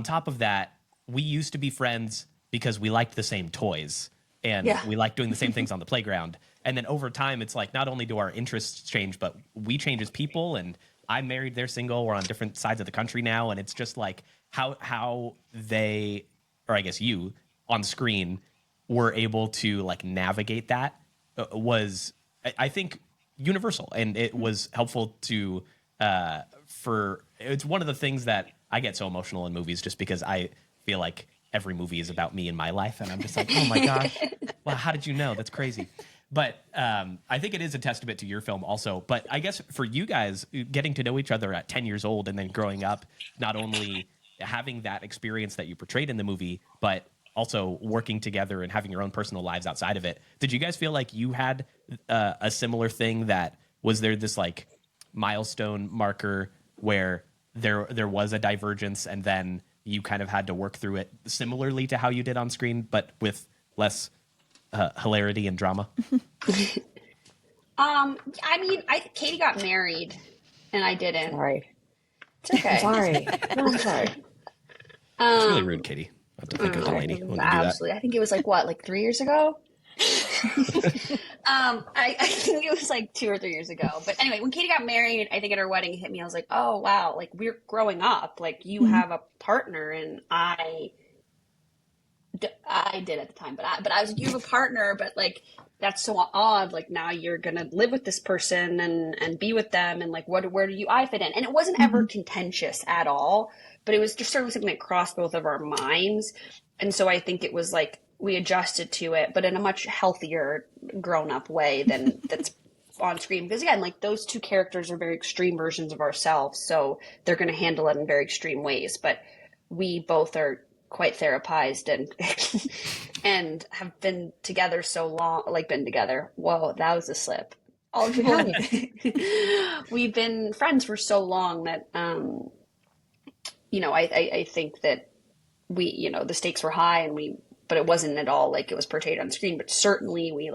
top of that, we used to be friends because we liked the same toys and we liked doing the same things on the playground. And then over time, it's like not only do our interests change, but we change as people. And I'm married, they're single, we're on different sides of the country now. And it's just like how they, or I guess you, on screen were able to like navigate that was, I think, universal. And it was helpful to, it's one of the things that I get so emotional in movies, just because I feel like every movie is about me in my life. And I'm just like, oh my gosh, wow, how did you know? That's crazy. But I think it is a testament to your film also. But I guess for you guys, getting to know each other at 10 years old and then growing up, not only having that experience that you portrayed in the movie, but also working together and having your own personal lives outside of it. Did you guys feel like you had a similar thing, that was there this like milestone marker where there was a divergence and then you kind of had to work through it similarly to how you did on screen, but with less hilarity and drama? Katie got married and I didn't. Sorry. It's okay. Sorry. No, I'm sorry. It's really rude, Katie. I have to think of Delaney when you do that. Absolutely. I think it was like 3 years ago. I think it was like 2 or 3 years ago. But anyway, when Katie got married, I think at her wedding it hit me. I was like, oh wow, like we're growing up. Like you have a partner, and I did at the time, but I was like, you have a partner, but like that's so odd. Like now you're gonna live with this person and be with them, and like where do I fit in? And it wasn't ever contentious at all, but it was just sort of something that crossed both of our minds. And so I think it was like we adjusted to it, but in a much healthier, grown up way than that's on screen. Because again, like those two characters are very extreme versions of ourselves, so they're going to handle it in very extreme ways. But we both are quite therapized and and have been together so long, like been together. Whoa, that was a slip. We've been friends for so long that, I think that we, the stakes were high but it wasn't at all like it was portrayed on screen, but certainly we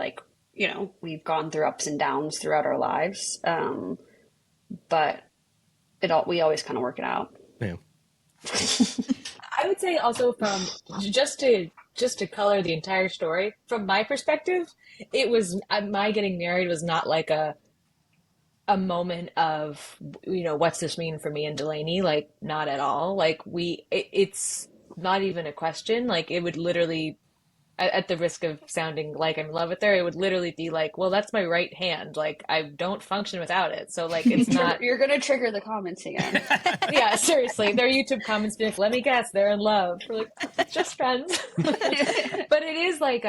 we've gone through ups and downs throughout our lives. But we always kind of work it out. Yeah. I would say also from just to color the entire story, from my perspective, it was my getting married was not like a moment of, what's this mean for me and Delaney? Like, not at all. Like it's not even a question. Like, it would literally, at the risk of sounding like I'm in love with her, it would literally be like, well, that's my right hand. Like, I don't function without it. So like, it's not. You're going to trigger the comments again. Yeah, seriously. Their YouTube comments be like, let me guess, they're in love. We're like, just friends. But it is like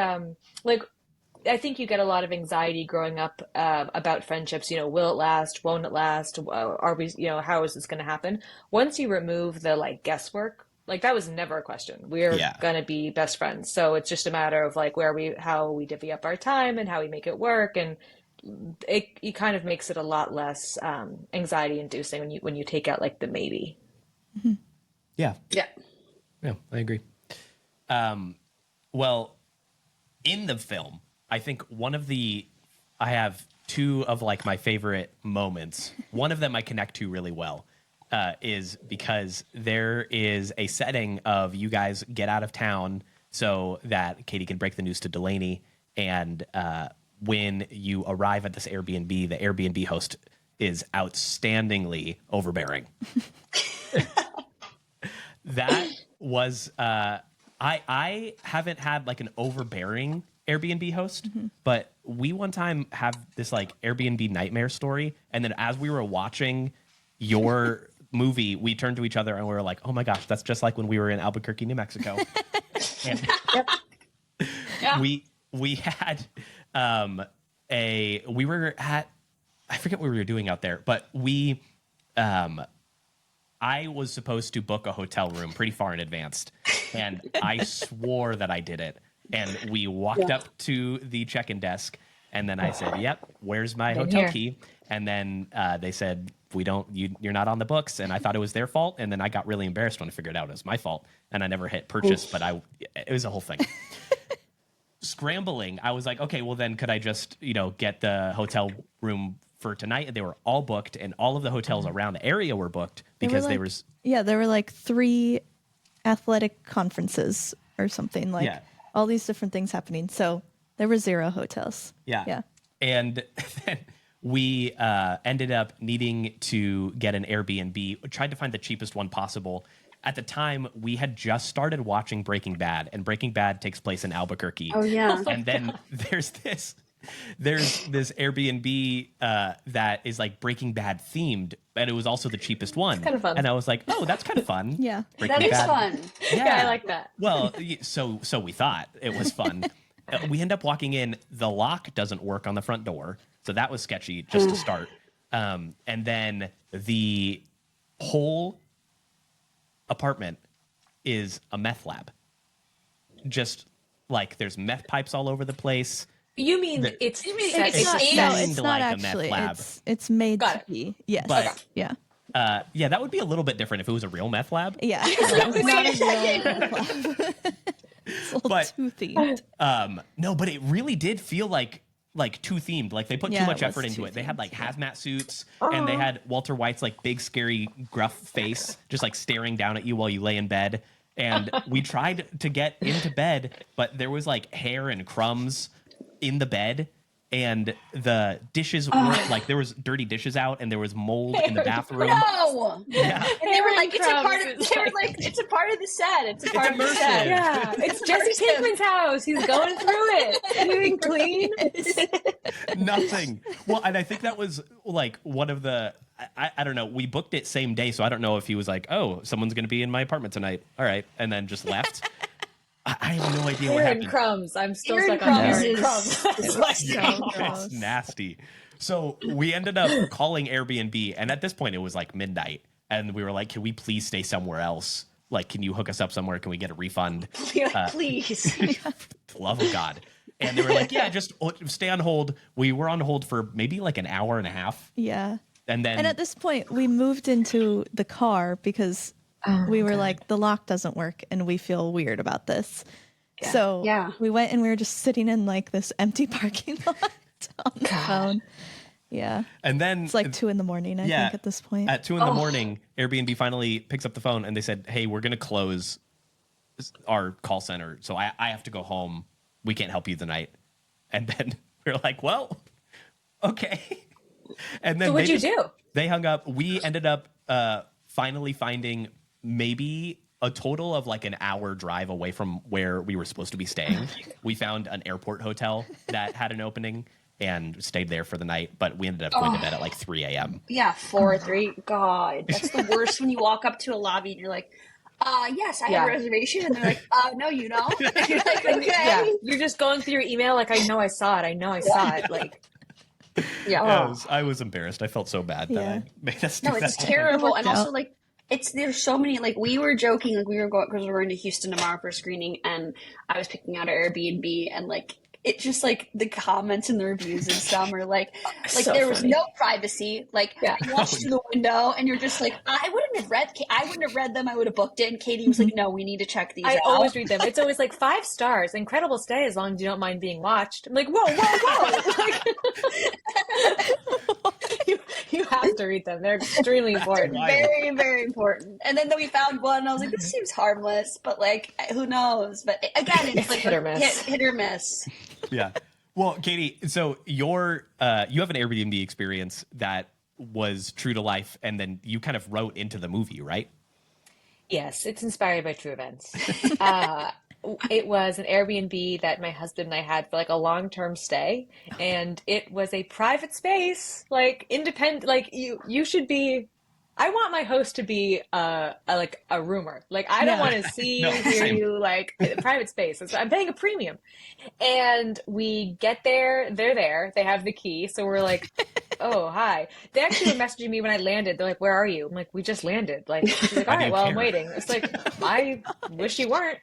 I think you get a lot of anxiety growing up about friendships. Will it last? Won't it last? Are we? How is this going to happen? Once you remove the like guesswork, like that was never a question. We're going to be best friends. So it's just a matter of like how we divvy up our time and how we make it work, and it kind of makes it a lot less anxiety inducing when you take out like the maybe. Mm-hmm. Yeah, I agree. Well, in the film, I think I have two of like my favorite moments. One of them I connect to really well, is because there is a setting of you guys get out of town so that Katie can break the news to Delaney. And when you arrive at this Airbnb, the Airbnb host is outstandingly overbearing. That was, I haven't had like an overbearing Airbnb host, but we one time have this like Airbnb nightmare story. And then as we were watching your movie, we turned to each other and we were like, oh my gosh, that's just like when we were in Albuquerque, New Mexico. And we had we were at, I forget what we were doing out there, but I was supposed to book a hotel room pretty far in advance, and I swore that I did it. And we walked up to the check-in desk, and then I said, yep, where's my hotel key? And then they said, you're not on the books. And I thought it was their fault. And then I got really embarrassed when I figured out it was my fault. And I never hit purchase, but it was a whole thing. Scrambling, I was like, okay, well then could I just, get the hotel room for tonight? And they were all booked, and all of the hotels around the area were booked because there were like 3 athletic conferences or something, like all these different things happening. So there were 0 hotels. Yeah. And then we ended up needing to get an Airbnb, tried to find the cheapest one possible. At the time, we had just started watching Breaking Bad, and Breaking Bad takes place in Albuquerque. Oh, yeah. And then there's this Airbnb that is like Breaking Bad themed, and it was also the cheapest one. It's kind of fun. And I was like, oh, that's kind of fun. Yeah. That is fun. Yeah, I like that. Well, so we thought it was fun. We end up walking in. The lock doesn't work on the front door, so that was sketchy just to start. And then the whole apartment is a meth lab. Just like there's meth pipes all over the place. You mean it's it's not like actually. A meth lab. It's made to be. Yes. But, yeah. That would be a little bit different if it was a real meth lab. Yeah. It's not a real meth lab. It's a little too themed. No, but it really did feel like too themed. Like they put too much effort into it. They had like hazmat suits, and they had Walter White's like big scary gruff face just like staring down at you while you lay in bed. And we tried to get into bed, but there was like hair and crumbs in the bed, and the dishes weren't like, there was dirty dishes out, and there was mold in the bathroom. No. Yeah. And they were like, it's a part of the set. It's a part of the set. Yeah. It's Jesse Pinkman's house. He's going through it. Anything clean? Nothing. Well, and I think that was like one of the, I don't know, we booked it same day, so I don't know if he was like, oh, someone's going to be in my apartment tonight. All right. And then just left. I have no idea what happened. Crumbs. I'm still stuck on Aaron Crumbs. It's nasty. So we ended up calling Airbnb, and at this point it was like midnight, and we were like, can we please stay somewhere else? Like, can you hook us up somewhere? Can we get a refund? Please. For the love of God. And they were like, yeah, just stay on hold. We were on hold for maybe like an hour and a half. Yeah. And at this point, we moved into the car because we were like, the lock doesn't work and we feel weird about this. Yeah. So we went and we were just sitting in like this empty parking lot on the phone. Yeah. And then it's like 2 a.m, I think, at this point. At 2 a.m, Airbnb finally picks up the phone and they said, hey, we're going to close our call center. So I have to go home. We can't help you tonight. And then we were like, well, okay. And then so what'd you do? They hung up. We ended up finally finding maybe a total of like an hour drive away from where we were supposed to be staying. We found an airport hotel that had an opening and stayed there for the night, but we ended up going to bed at like 3 a.m. Yeah, 4 or 3. God, that's the worst when you walk up to a lobby and you're like, yes, I have a reservation. And they're like, no, you don't. You're like, okay. Yeah. You're just going through your email like, I know I saw it. Like, I was embarrassed. I felt so bad that I made us do that. It's terrible. And also, like, there's so many, like, we were joking, like, we were going, because we're going to Houston tomorrow for a screening, and I was picking out an Airbnb, and, like, it's just, like, the comments and the reviews and some are, like so there was funny. no privacy. Like, you watched through the window, and you're just like, I wouldn't have read them. I would have booked it. And Katie was like, no, we need to check these out. I always read them. It's always, like, 5 stars. Incredible stay as long as you don't mind being watched. I'm like, whoa. Like, you have to read them. They're extremely important. Very, very important. And then we found one, and I was like, this seems harmless, but, like, who knows? But, again, it's like hit or miss. Hit or miss. Yeah. Well, Katie, so you have an Airbnb experience that was true to life, and then you kind of wrote into the movie, right? Yes, it's inspired by true events. It was an Airbnb that my husband and I had for like a long-term stay, and it was a private space, like independent. Like you should be. I want my host to be a roomer. Like, I don't want to see you, hear you, like, in a private space. So I'm paying a premium. And we get there, they're there, they have the key. So we're like, oh, hi. They actually were messaging me when I landed. They're like, where are you? I'm like, we just landed. Like, she's like, all right, well, I'm waiting. It's like, I wish you weren't.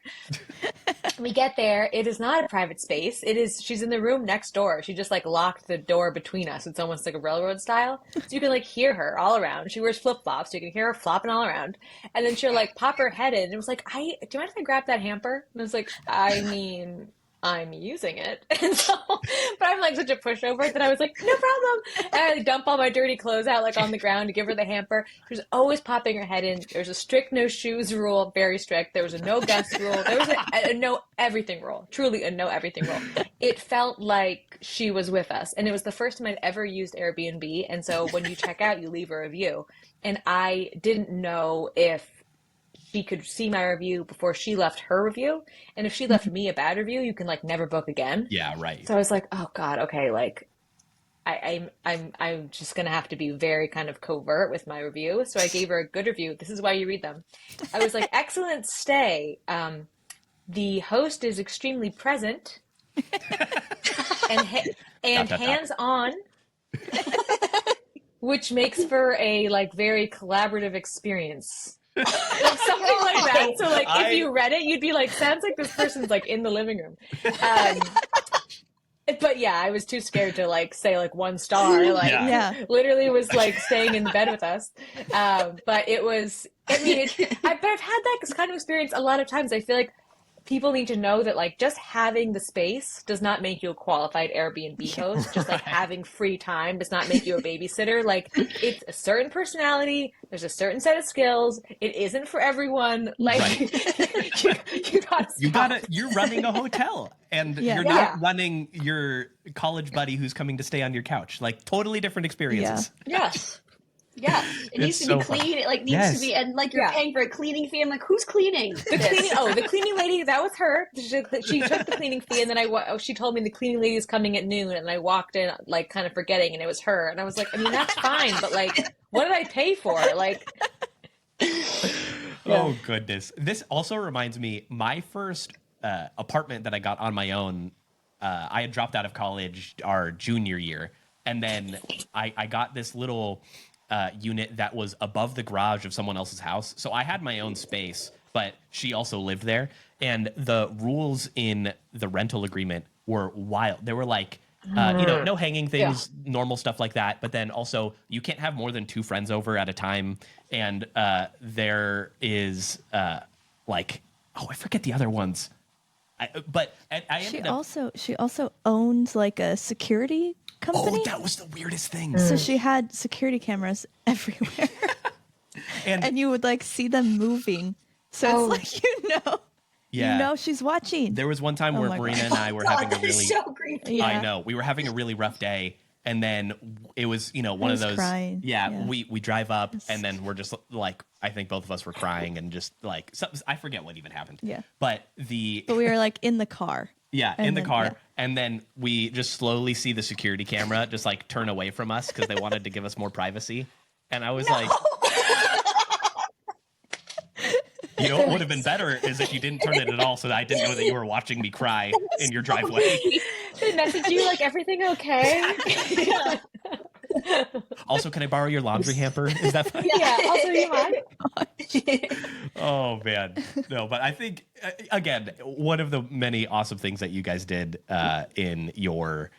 We get there. It is not a private space. She's in the room next door. She just like locked the door between us. It's almost like a railroad style. So you can like hear her all around. She wears flip-flops. So you can hear her flopping all around. And then she'll like pop her head in. And it was like, do you mind if I grab that hamper? And I was like, I mean, I'm using it. And so, but I'm like such a pushover that I was like, no problem. And I dump all my dirty clothes out like on the ground to give her the hamper. She was always popping her head in. There's a strict no shoes rule, very strict. There was a no guest rule. There was a no everything rule, truly a no everything rule. It felt like she was with us. And it was the first time I'd ever used Airbnb. And so when you check out, you leave a review. And I didn't know if she could see my review before she left her review. And if she left me a bad review, you can like never book again. Yeah, right. So I was like, oh God, okay, like I'm just gonna have to be very kind of covert with my review. So I gave her a good review. This is why you read them. I was like, excellent stay. The host is extremely present and hands-on, which makes for a like very collaborative experience. Like something like that. So like if you read it, you'd be like, sounds like this person's like in the living room. But yeah, I was too scared to like say like 1 star. Like literally was like staying in bed with us. But it was, I mean, but I've had that kind of experience a lot of times. I feel like people need to know that like just having the space does not make you a qualified Airbnb host. Just like having free time does not make you a babysitter. Like it's a certain personality. There's a certain set of skills. It isn't for everyone. Like you're running a hotel and you're not running your college buddy who's coming to stay on your couch. Like totally different experiences. Yes. Yeah, it needs to be clean. It like needs to be, and like you're paying for a cleaning fee. I'm like, who's cleaning? The cleaning lady. That was her. She took the cleaning fee, and then she told me the cleaning lady is coming at noon, and I walked in like kind of forgetting, and it was her, and I was like, I mean, that's fine, but like, what did I pay for? Like, oh goodness. This also reminds me, my first apartment that I got on my own. I had dropped out of college our junior year, and then I got this little unit that was above the garage of someone else's house. So I had my own space, but she also lived there. And the rules in the rental agreement were wild. They were like, no hanging things, normal stuff like that. But then also you can't have more than 2 friends over at a time. And there is like, I forget the other ones. She also owned like a security company. Oh, that was the weirdest thing. So she had security cameras everywhere. and you would like see them moving. So it's like, she's watching. There was one time where Marina and I were having a really so creepy. I know. We were having a really rough day, and then it was, one of those crying. We drive up and then we're just like, I think both of us were crying and just like I forget what even happened. Yeah. But we were like in the car. Yeah, in the car. And then we just slowly see the security camera just like turn away from us because they wanted to give us more privacy. And I was like, what would have been better is if you didn't turn it at all, so that I didn't know that you were watching me cry in your driveway. They message you like, everything okay? Also, can I borrow your laundry hamper? Is that fine? Yeah, also you mind? Oh, man. No, but I think, again, one of the many awesome things that you guys did in your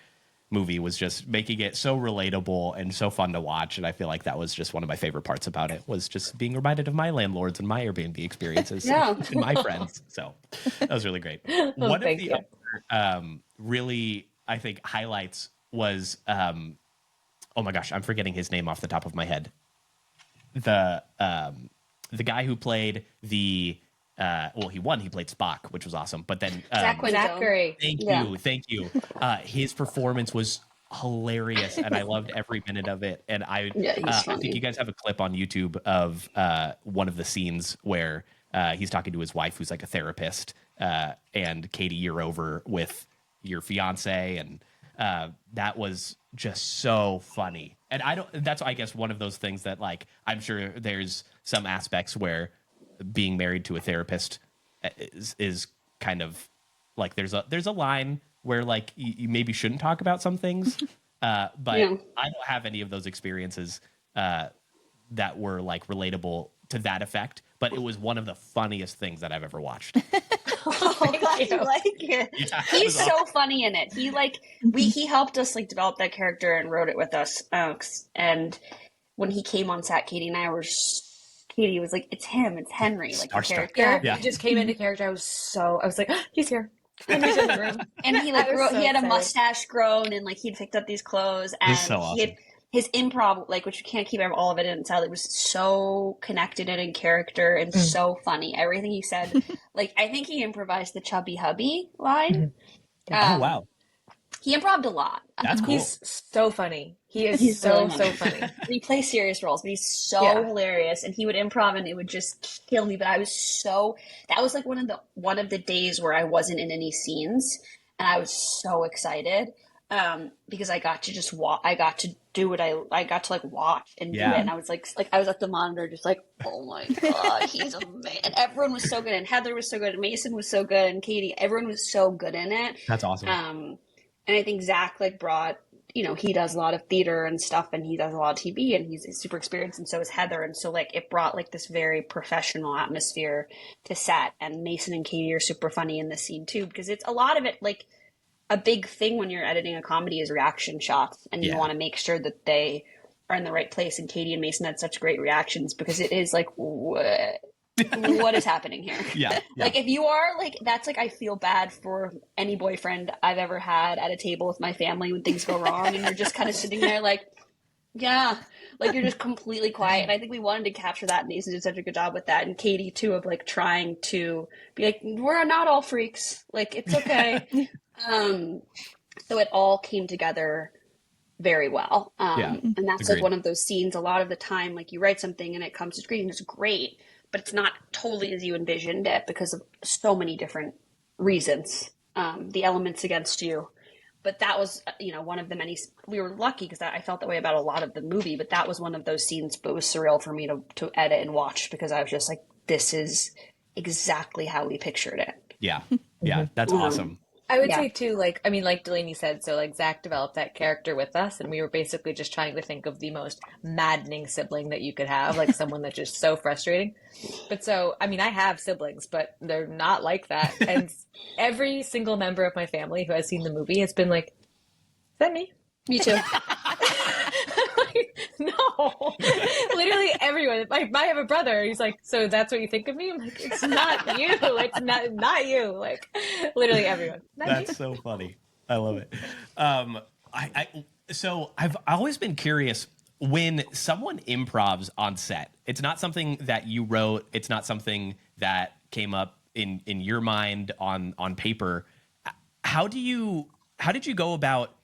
movie was just making it so relatable and so fun to watch. And I feel like that was just one of my favorite parts about it, was just being reminded of my landlords and my Airbnb experiences and my friends. So that was really great. One of the other really, I think, highlights was, oh my gosh, I'm forgetting his name off the top of my head. The guy who played he played Spock, which was awesome. But then Zachary. Thank you. His performance was hilarious, and I loved every minute of it. And I think you guys have a clip on YouTube of one of the scenes where he's talking to his wife, who's like a therapist, and Katie, you're over with your fiance, and that was just so funny. And that's, I guess, one of those things that, like, I'm sure there's some aspects where being married to a therapist is kind of like, there's a line where like you maybe shouldn't talk about some things, but I don't have any of those experiences that were like relatable to that effect. But it was one of the funniest things that I've ever watched. I'm glad you like it. Yeah, he's so funny in it. He helped us like develop that character and wrote it with us. And when he came on set, Katie and I were. Katie was like, "It's him. It's Henry." Like the character. He just came into character. I was like, oh, he's here. Henry's in the room. And he like he had a mustache grown, and like he'd picked up these clothes, and so awesome. He had his improv, like, which you can't keep all of it in. It was so connected and in character and so funny. Everything he said, like, I think he improvised the chubby hubby line. Oh wow. He improv'd a lot. That's cool. He's so funny. He's so funny. He plays serious roles, but he's so hilarious. And he would improv, and it would just kill me. But that was like one of the days where I wasn't in any scenes, and I was so excited because I got to just I got to do what I got to like watch and do it. And I was like I was at the monitor, just like, oh my god, he's a man. And everyone was so good, and Heather was so good, and Mason was so good, and Katie. Everyone was so good in it. That's awesome. And I think Zach like brought, he does a lot of theater and stuff, and he does a lot of TV, and he's super experienced, and so is Heather. And so like it brought like this very professional atmosphere to set. And Mason and Katie are super funny in this scene too, because it's a lot of it, like a big thing when you're editing a comedy is reaction shots, and you want to make sure that they are in the right place. And Katie and Mason had such great reactions, because it is like, what is happening here? Yeah. Like if you are like, that's like, I feel bad for any boyfriend I've ever had at a table with my family when things go wrong, and you're just kind of sitting there like, like you're just completely quiet. And I think we wanted to capture that, and Mason did such a good job with that, and Katie too, of like trying to be like, we're not all freaks, like it's okay. So it all came together very well. And that's like one of those scenes, a lot of the time, like you write something and it comes to screen and it's great, but it's not totally as you envisioned it because of so many different reasons, the elements against you. But that was, one of the many, we were lucky because I felt that way about a lot of the movie, but that was one of those scenes, but it was surreal for me to edit and watch, because I was just like, this is exactly how we pictured it. Yeah. Yeah. That's awesome. I would say too, like, I mean, like Delaney said, so like Zach developed that character with us, and we were basically just trying to think of the most maddening sibling that you could have, like someone that's just so frustrating. But so, I mean, I have siblings, but they're not like that. And every single member of my family who has seen the movie has been like, is that me? Me too. Like, no, literally everyone. I have a brother. He's like, so that's what you think of me? I'm like, it's not you. It's not you. Like, literally everyone. That's so funny. I love it. So I've always been curious when someone improvs on set. It's not something that you wrote. It's not something that came up in your mind on paper. How did you go about?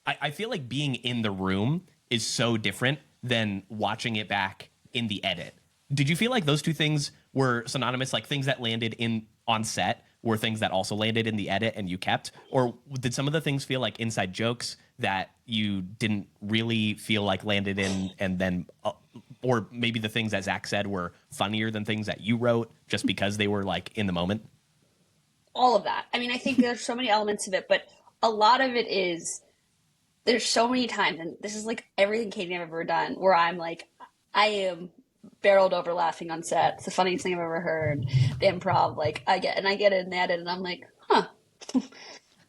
I feel like being in the room is so different than watching it back in the edit. Did you feel like those two things were synonymous? Like things that landed on set were things that also landed in the edit and you kept? Or did some of the things feel like inside jokes that you didn't really feel like landed in, and then, or maybe the things that Zach said were funnier than things that you wrote just because they were like in the moment? All of that. I mean, I think there's so many elements of it, but a lot of it is, there's so many times, and this is like everything Katie and I've ever done, where I'm like, I am barreled over laughing on set. It's the funniest thing I've ever heard. The improv, like I get it in the edit, and I'm like, huh,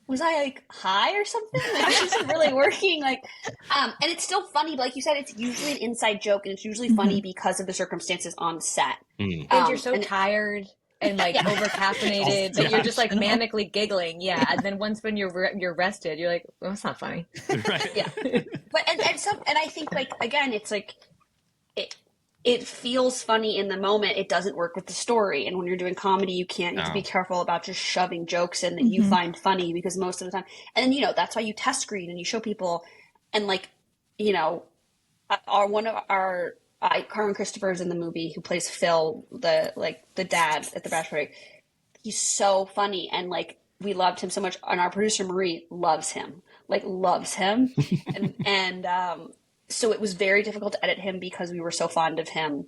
was I like high or something? Like, this isn't really working. Like, and it's still funny, but like you said, it's usually an inside joke, and it's usually funny because of the circumstances on set. And you're so tired and like over caffeinated that you're just like manically giggling. Yeah. And then when you're rested, you're like, well, that's not funny. Right. Yeah. But and I think like, again, it's like it feels funny in the moment. It doesn't work with the story. And when you're doing comedy, you have to be careful about just shoving jokes in that you find funny, because most of the time, and then, that's why you test screen and you show people, and like, Carmen Christopher's in the movie, who plays Phil, the dad at the bachelor party. He's so funny, and like we loved him so much, and our producer Marie loves him, and so it was very difficult to edit him because we were so fond of him,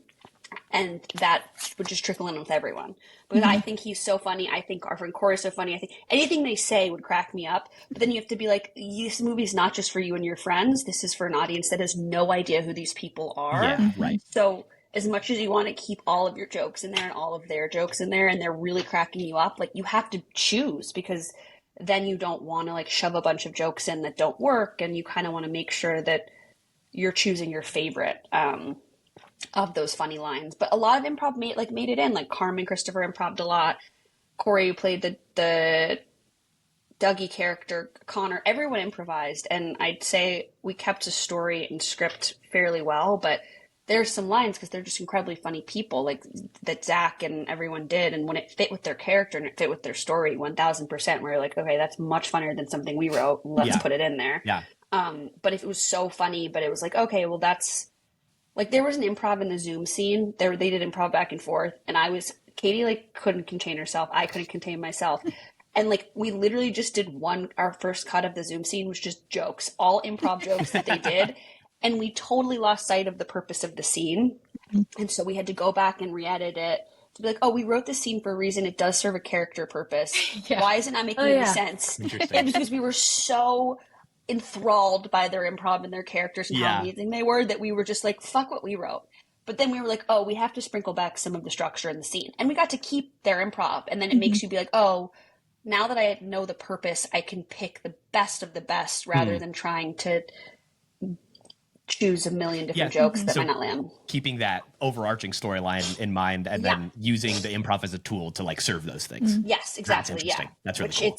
and that would just trickle in with everyone. But I think he's so funny. I think our friend Corey is so funny. I think anything they say would crack me up. But then you have to be like, this movie's not just for you and your friends. This is for an audience that has no idea who these people are. Yeah, right. So as much as you want to keep all of your jokes in there and all of their jokes in there, and they're really cracking you up, like you have to choose, because then you don't want to like shove a bunch of jokes in that don't work. And you kind of want to make sure that you're choosing your favorite of those funny lines. But a lot of improv made it in. Like Carmen Christopher improv'd a lot. Corey, who played the Dougie character, Connor, everyone improvised. And I'd say we kept a story and script fairly well, but there's some lines, because they're just incredibly funny people, like that Zach and everyone did. And when it fit with their character and it fit with their story 1000%, we're like, okay, that's much funnier than something we wrote. Let's put it in there. Yeah. But if it was so funny, but it was like, okay, well, that's like, there was an improv in the Zoom scene. They did improv back and forth, and Katie like couldn't contain herself. I couldn't contain myself. And like, we literally just did our first cut of the Zoom scene was just jokes, all improv jokes that they did. And we totally lost sight of the purpose of the scene. And so we had to go back and re-edit it to be like, oh, we wrote this scene for a reason. It does serve a character purpose. Yeah. Why is it not making any sense? And because we were so enthralled by their improv and their characters and how amazing they were, that we were just like, fuck what we wrote. But then we were like, oh, we have to sprinkle back some of the structure in the scene. And we got to keep their improv. And then it makes you be like, oh, now that I know the purpose, I can pick the best of the best rather than trying to choose a million different jokes that might not land. Keeping that overarching storyline in mind, and then using the improv as a tool to like serve those things. Yes, exactly. That's interesting. That's really cool.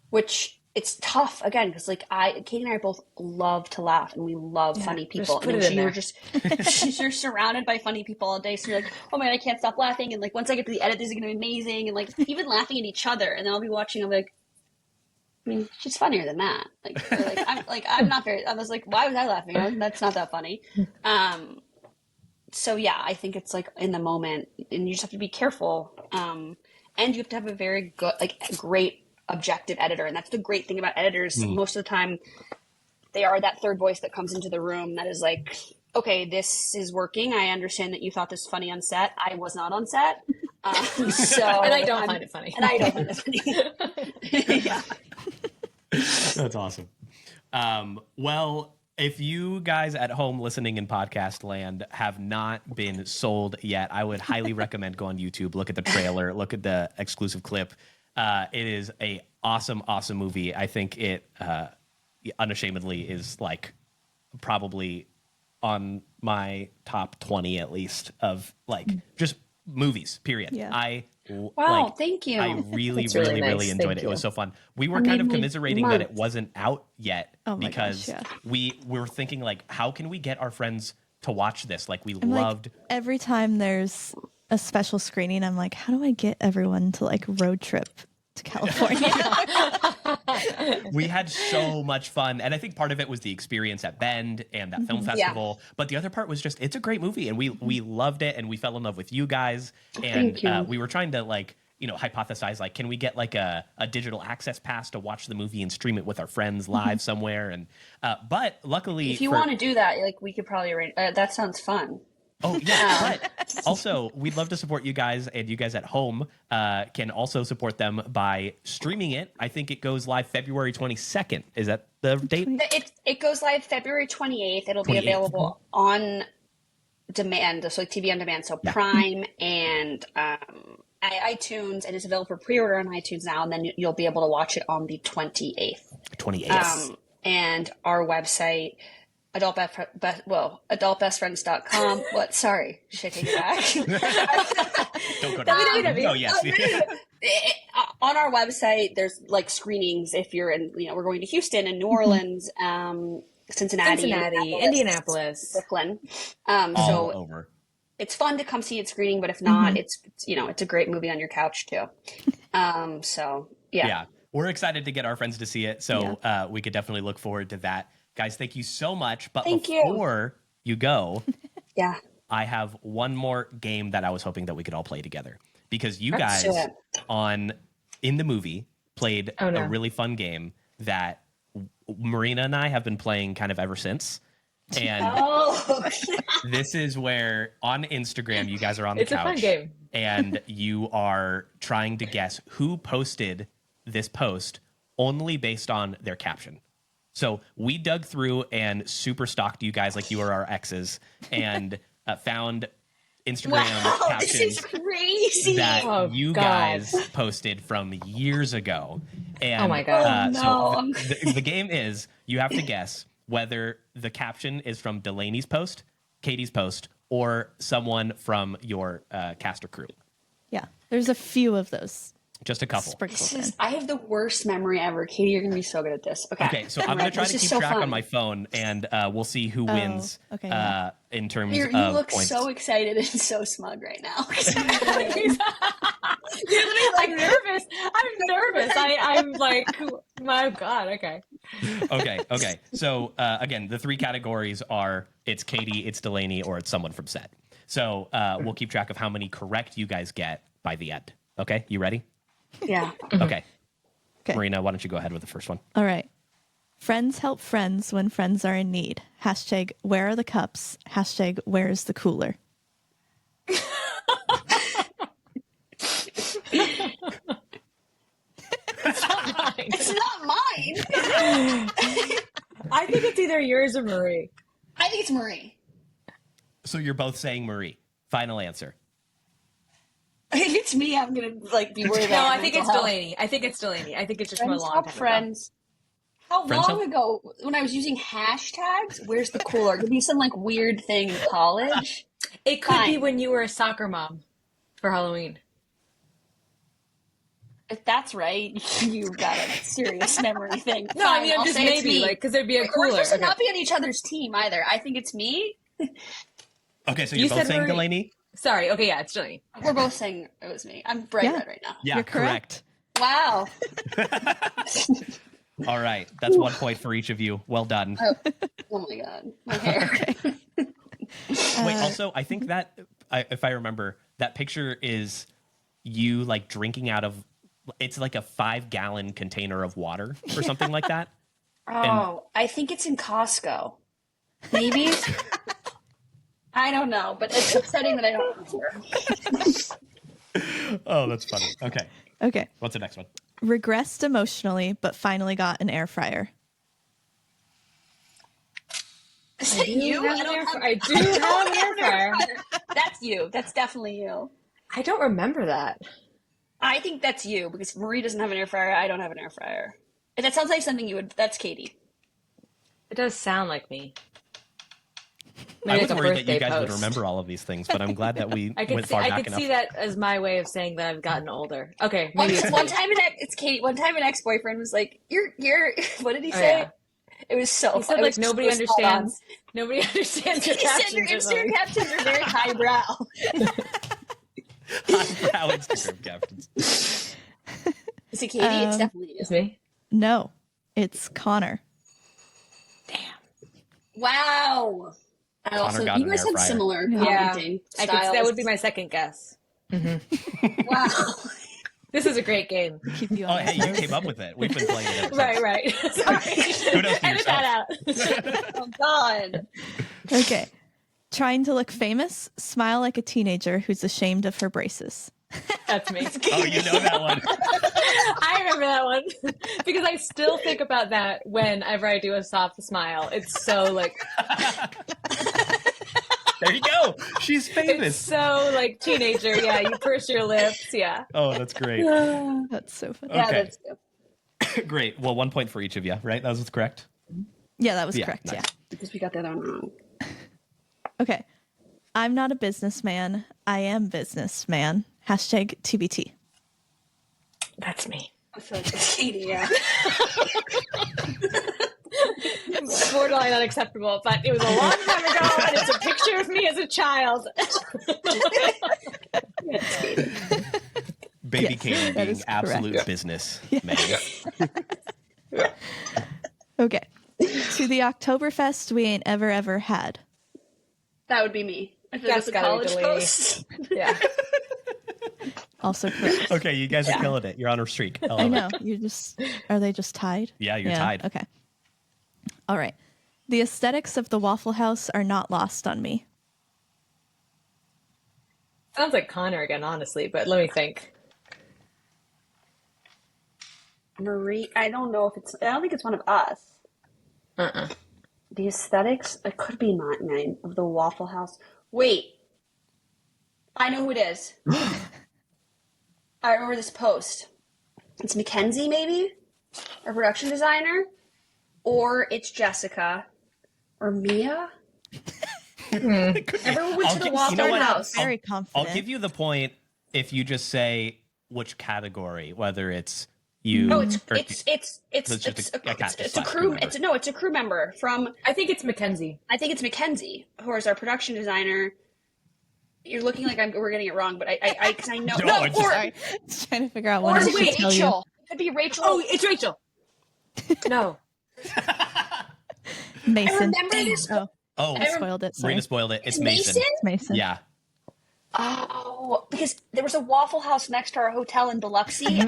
Which it's tough, again, because like Katie and I both love to laugh, and we love funny people. And you're surrounded by funny people all day, so you're like, oh man, I can't stop laughing. And like, once I get to the edit, this is gonna be amazing. And like, even laughing at each other, and then I'll be watching, I'm like, I mean, she's funnier than that. I'm not very. I was like, why was I laughing? That's not that funny. So yeah, I think it's like in the moment, and you just have to be careful. And you have to have a very good, great objective editor. And that's the great thing about editors. Most of the time, they are that third voice that comes into the room that is like, okay, this is working. I understand that you thought this was funny on set. I was not on set. So and I don't find it funny. And I don't find it funny. Yeah. That's awesome. Well, if you guys at home listening in podcast land have not been sold yet, I would highly recommend go on YouTube, look at the trailer, look at the exclusive clip. It is a awesome movie. I think it unashamedly is like probably on my top 20 at least of like just movies, period. Yeah. Wow, thank you. I really nice. enjoyed it. It was so fun. We were kind of commiserating that it wasn't out yet because we were thinking like, how can we get our friends to watch this? Like loved every time there's a special screening, I'm like, how do I get everyone to like road trip to California? We had so much fun, and I think part of it was the experience at Bend and that film festival, but the other part was just it's a great movie, and we loved it, and we fell in love with you guys, and we were trying to like hypothesize like, can we get like a digital access pass to watch the movie and stream it with our friends live somewhere, and but luckily if you want to do that, like we could probably arrange that sounds fun. Oh, yeah. But also, we'd love to support you guys, and you guys at home can also support them by streaming it. I think it goes live February 22nd. Is that the date? It goes live February 28th. It'll be available on demand, so like TV on demand, so Prime and iTunes, and it's available for pre-order on iTunes now, and then you'll be able to watch it on the 28th. 28th. And our website... adultbestfriends.com. What? Sorry. Should I take it back? Don't go to Oh, yes. On our website, there's like screenings if you're in, we're going to Houston and New Orleans, Cincinnati, Indianapolis, Brooklyn. All over. It's fun to come see it screening, but if not, it's a great movie on your couch too. Yeah. We're excited to get our friends to see it. So we could definitely look forward to that. Guys, thank you so much. But before you go, I have one more game that I was hoping that we could all play together, because you guys in the movie played a really fun game that Marina and I have been playing kind of ever since. And this is where on Instagram, you guys are on the couch. It's a fun game. And you are trying to guess who posted this post only based on their caption. So we dug through and super stalked you guys like you were our exes, and found Instagram captions this is crazy. that you guys posted from years ago. And, oh my God. So the game is you have to guess whether the caption is from Delaney's post, Katie's post, or someone from your cast or crew. Yeah, there's a few of those. Just a couple. I have the worst memory ever. Katie, you're going to be so good at this. Okay, so I'm going to try to keep track on my phone, and we'll see who wins in terms of You look points. so excited and so smug right now. You're literally like nervous. I'm nervous. I'm like, my God, okay. Okay. So, again, the three categories are it's Katie, it's Delaney, or it's someone from set. So we'll keep track of how many correct you guys get by the end. Okay, you ready? Yeah. Okay. Marina, why don't you go ahead with the first one? All right. Friends help friends when friends are in need. Hashtag where are the cups? Hashtag where is the cooler? It's not mine. It's not mine. I think it's either yours or Marie. I think it's Marie. So you're both saying Marie. Final answer. If it's me, I'm gonna be worried about. No, I think it's Delaney. I think it's just from a long time friends. Ago. How long ago? When I was using hashtags, where's the cooler? Could be some weird thing in college. It could be when you were a soccer mom for Halloween. If that's right, you've got a serious memory thing. No, I mean, I'm just maybe because there'd be a cooler. We're supposed to not be on each other's team either. I think it's me. Okay, so you're both saying Delaney? Sorry. Okay, yeah, it's Delaney. We're both saying it was me. I'm bright red right now. Yeah, you're correct. Wow. All right. That's 1 point for each of you. Well done. Oh my God. My hair. Wait, also, I think that, if I remember, that picture is you drinking out of, it's like a 5-gallon container of water or something like that. I think it's in Costco. Maybe. I don't know, but it's upsetting that I don't remember. Oh, that's funny. Okay. Okay. What's the next one? Regressed emotionally, but finally got an air fryer. Is it you? I do have an air fryer. That's you. That's definitely you. I don't remember that. I think that's you because Marie doesn't have an air fryer. I don't have an air fryer. And that sounds like something you would. That's Katie. It does sound like me. I was worried that you guys post. would remember all of these things, but I'm glad that we went see, far back I could enough. see that as my way of saying that I've gotten older. Okay, One maybe time, it's Katie. One time, an ex-boyfriend was like, "You're." What did he say? Yeah. It was so. He said like nobody understands. Nobody understands your He said captions. your or something. Instagram captions are very highbrow. Highbrow Instagram captions. Is it Katie? It's definitely you. It's me. No, it's Connor. Damn. Wow. I also, got you an guys air have fryer. similar Yeah, commenting I could. styles. That would be my second guess. Wow. This is a great game. Keep you Oh, on hey, you came up with it. We've been playing it. Right. Sorry. Kudos to Edit yourself. that out. Oh God. Okay. Trying to look famous, smile like a teenager who's ashamed of her braces. That's me. Oh, you know that one. I remember that one because I still think about that whenever I do a soft smile. It's so like There you go. She's it's famous. so like teenager. Yeah, you purse your lips. Yeah. Oh, that's great. That's so funny. Yeah, Okay. that's good. Great. Well, 1 point for each of you, right? That was correct. Yeah, that was Yeah, correct. nice. Yeah. Because we got that one wrong. Okay. I'm not a businessman. I am businessman. Hashtag TBT. That's me. I feel like it's Katie, yeah. Borderline unacceptable, but it was a long time ago, and it's a picture of me as a child. Baby Yes, Katie that being is absolute correct. business man. Okay. To the Oktoberfest we ain't ever had. That would be me. I feel like That's it's a gotta be college Delaney. post. Yeah. Also correct. Okay, you guys are killing it. You're on a streak. I know. You're just. Are they just tied? Yeah, you're tied. Okay. All right. The aesthetics of the Waffle House are not lost on me. Sounds like Connor again, honestly, but let me think. Marie, I don't know if it's. I don't think it's one of us. The aesthetics. It could be mine of the Waffle House. Wait, I know who it is. I remember this post. It's Mackenzie, maybe, our production designer, or it's Jessica, or Mia. Everyone went to the Waffle House. Very confident. I'll give you the point if you just say which category, whether it's you. Oh, or- it's just a cast a slash crew. member. It's a crew member from. I think it's Mackenzie. I think it's Mackenzie, who is our production designer. You're looking like we're getting it wrong, but I because I know. No, it's or Sorry. Just trying to figure out or what I is should it tell you. Rachel? It could be Rachel. Oh, it's Rachel. No. Mason. I remember this. Oh, I spoiled it. Sorry. Marina spoiled it. It's It's Mason. Mason? It's Mason. Yeah. Oh, because there was a Waffle House next to our hotel in Biloxi,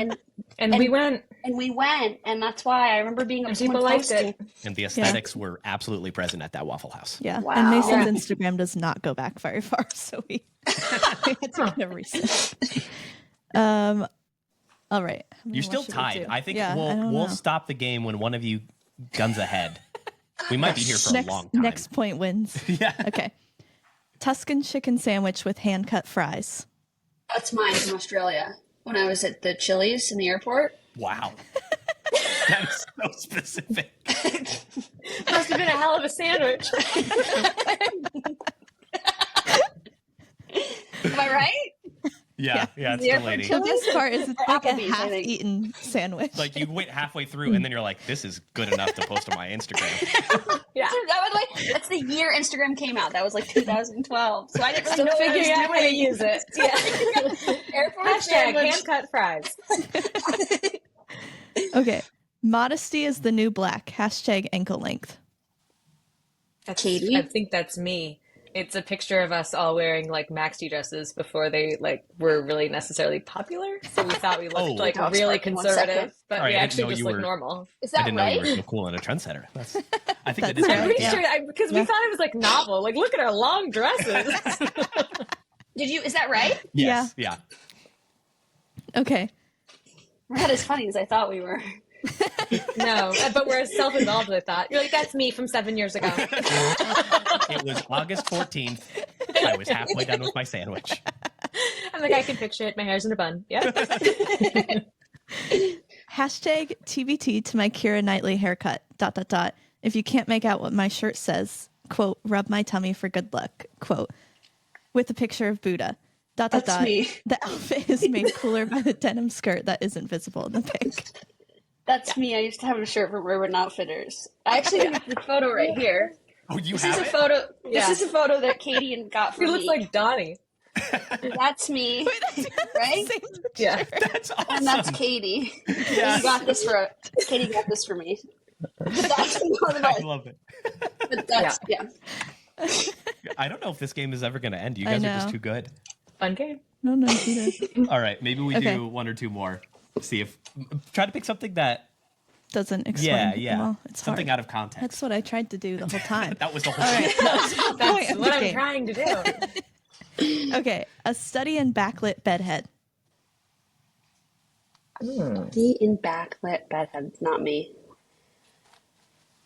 And we went. and we went, and that's why I remember being And someone people liked posting. it. And the aesthetics were absolutely present at that Waffle House. Yeah. Wow. And Mason's Yeah. Instagram does not go back very far, so we had to kind of research. All right. You're still What should we tied. do? I think Yeah, I don't we'll know. stop the game when one of you guns ahead. We might be here for a long time. Next point wins. Yeah. Okay. Tuscan chicken sandwich with hand cut fries. That's mine from Australia. When I was at the Chili's in the airport. Wow. That's so specific. Must have been a hell of a sandwich. Am I right? Yeah, it's Yeah. the lady. The best part is it's like a Applebee's, I think. half-eaten sandwich. Like you went halfway through and then you're like, this is good enough to post on my Instagram. Yeah. That was like that's the year Instagram came out. That was like 2012. So I didn't really Still know what I was figuring out how to doing. use it. Yeah. Airport Hashtag sandwich. hand cut fries. Okay. Modesty is the new black. Hashtag ankle length. That's, Katie? I think that's me. It's a picture of us all wearing like maxi dresses before they like were really necessarily popular. So we thought we looked Oh. like Oh, really sorry, 1 conservative, second. but Sorry, we I didn't actually know just you look were- normal. Is I that didn't know right? you were so cool and a trendsetter. I think that That's is I'm pretty Yeah. sure because we thought it was like novel. Like, look at our long dresses. Did you? Is that right? Yes. Yeah. Okay. We're not as funny as I thought we were. No, but we're as self-involved as I thought. You're like, that's me from 7 years ago. It was August 14th. I was halfway done with my sandwich. I'm like, I can picture it. My hair's in a bun. Yeah. Hashtag TBT to my Keira Knightley haircut. ... If you can't make out what my shirt says, quote, rub my tummy for good luck, quote, with a picture of Buddha. ... Me. The outfit is made cooler by the denim skirt that isn't visible in the pic. That's me. I used to have a shirt from Urban Outfitters. I actually have the photo right here. Oh, you This have is a it? photo. Yeah. This is a photo that Katie got for He me. looks like Donnie. That's me, right? Yeah. That's awesome. And that's Katie. Yes. Katie got this for me. But that's not I love it. But that's yeah. I don't know if this game is ever going to end. You guys are just too good. Fun game. No, Peter. All right, maybe we do one or two more. See if try to pick something that Doesn't explain. yeah. Well, it's something hard. out of context. That's what I tried to do the whole time. That was the whole thing. That's what I'm trying to do. Okay, a study in backlit bedhead. Be in backlit bedhead. Not me.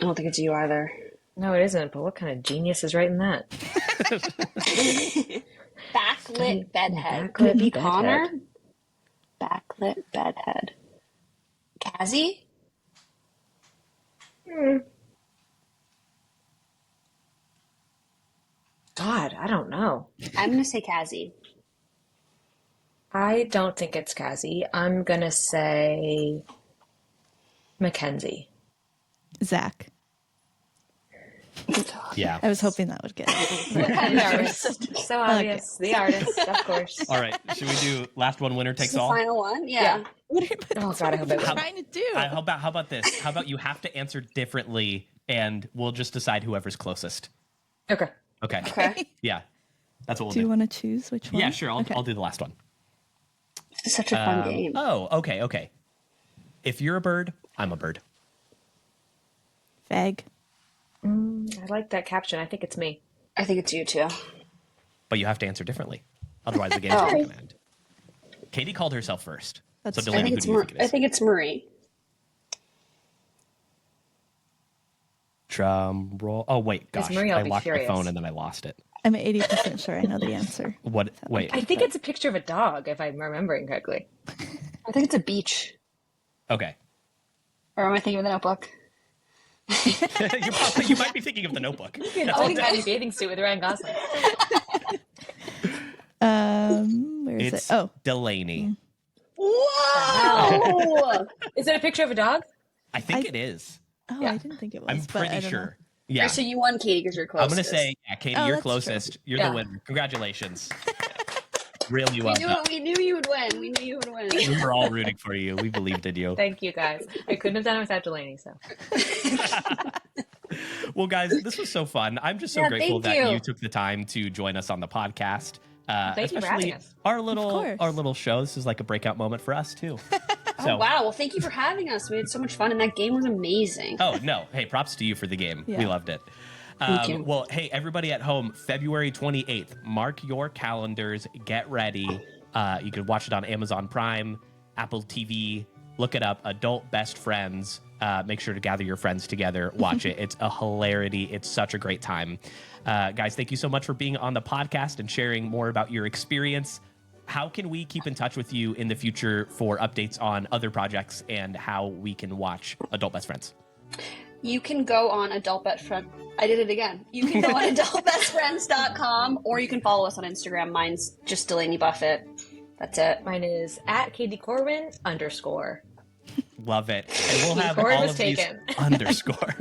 I don't think it's you either. No, it isn't. But what kind of genius is writing that? Backlit bedhead. Backlit Could it be bedhead. Connor? Backlit bedhead. Cassie? God, I don't know. I'm gonna say Cassie. I don't think it's Cassie. I'm gonna say Mackenzie. Zach. Yeah. I was hoping that would get it. The artist. So obvious. The artist, of course. All right. Should we do last one winner takes The all? final one? Yeah. What are you Oh God, I hope it was. trying to do? How about this? How about you have to answer differently and we'll just decide whoever's closest. Okay. Okay. Okay. Yeah. That's what we'll Do you do. want to choose which one? Yeah, sure. I'll Okay. do the last one. This is such a fun game. Oh, okay. If you're a bird, I'm a bird. Fag. I like that caption. I think it's me. I think it's you too. But you have to answer differently. Otherwise, the game's not going to end. Katie called herself first. That's So true. I Delaney, think who it's do you think it I is? think it's Marie. Drum roll. Oh, wait. Gosh. Marie, I'll I be locked my furious. phone and then I lost it. I'm 80% sure I know the answer. What? Wait. I think it's a picture of a dog, if I'm remembering correctly. I think it's a beach. Okay. Or am I thinking of the Notebook? You might be thinking of the Notebook. An old tiny bathing suit with Ryan Gosling. Where is It's it? Oh, Delaney. Whoa! Is it a picture of a dog? I think it is. I didn't think it was. I'm but I pretty don't sure. know. Yeah. So you won, Katie, because you're close. I'm going to say, yeah, Katie, Oh, you're that's closest. true. You're Yeah. the winner. Congratulations. Really well done. We knew you would win. We knew you would win. We were all rooting for you. We believed in you. Thank you, guys. I couldn't have done it without Delaney, so. Well, guys, this was so fun. I'm just so Yeah, grateful thank that you. you took the time to join us on the podcast. Thank you for having Especially us. our course. little show. This is like a breakout moment for us too. Oh, wow. Well, thank you for having us. We had so much fun, and that game was amazing. Oh, no. Hey, props to you for the game. Yeah. We loved it. Thank you. Well, hey, everybody at home, February 28th, mark your calendars. Get ready. You can watch it on Amazon Prime, Apple TV. Look it up. Adult Best Friends. Make sure to gather your friends together. Watch it. It's a hilarity. It's such a great time. Guys, thank you so much for being on the podcast and sharing more about your experience. How can we keep in touch with you in the future for updates on other projects and how we can watch Adult Best Friends? You can go on Adult Best Friend. I did it again. You can go on adultbestfriends.com, or you can follow us on Instagram. Mine's just Delaney Buffett. That's it. Mine is at Katie Corwin _ Love it. And we'll have Corwin all was of taken. these underscore.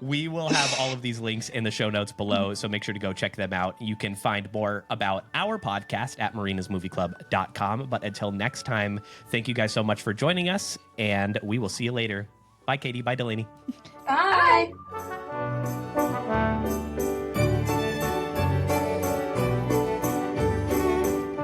We will have all of these links in the show notes below, so make sure to go check them out. You can find more about our podcast at marinasmovieclub.com. But until next time, thank you guys so much for joining us, and we will see you later. Bye, Katie. Bye, Delaney. Bye.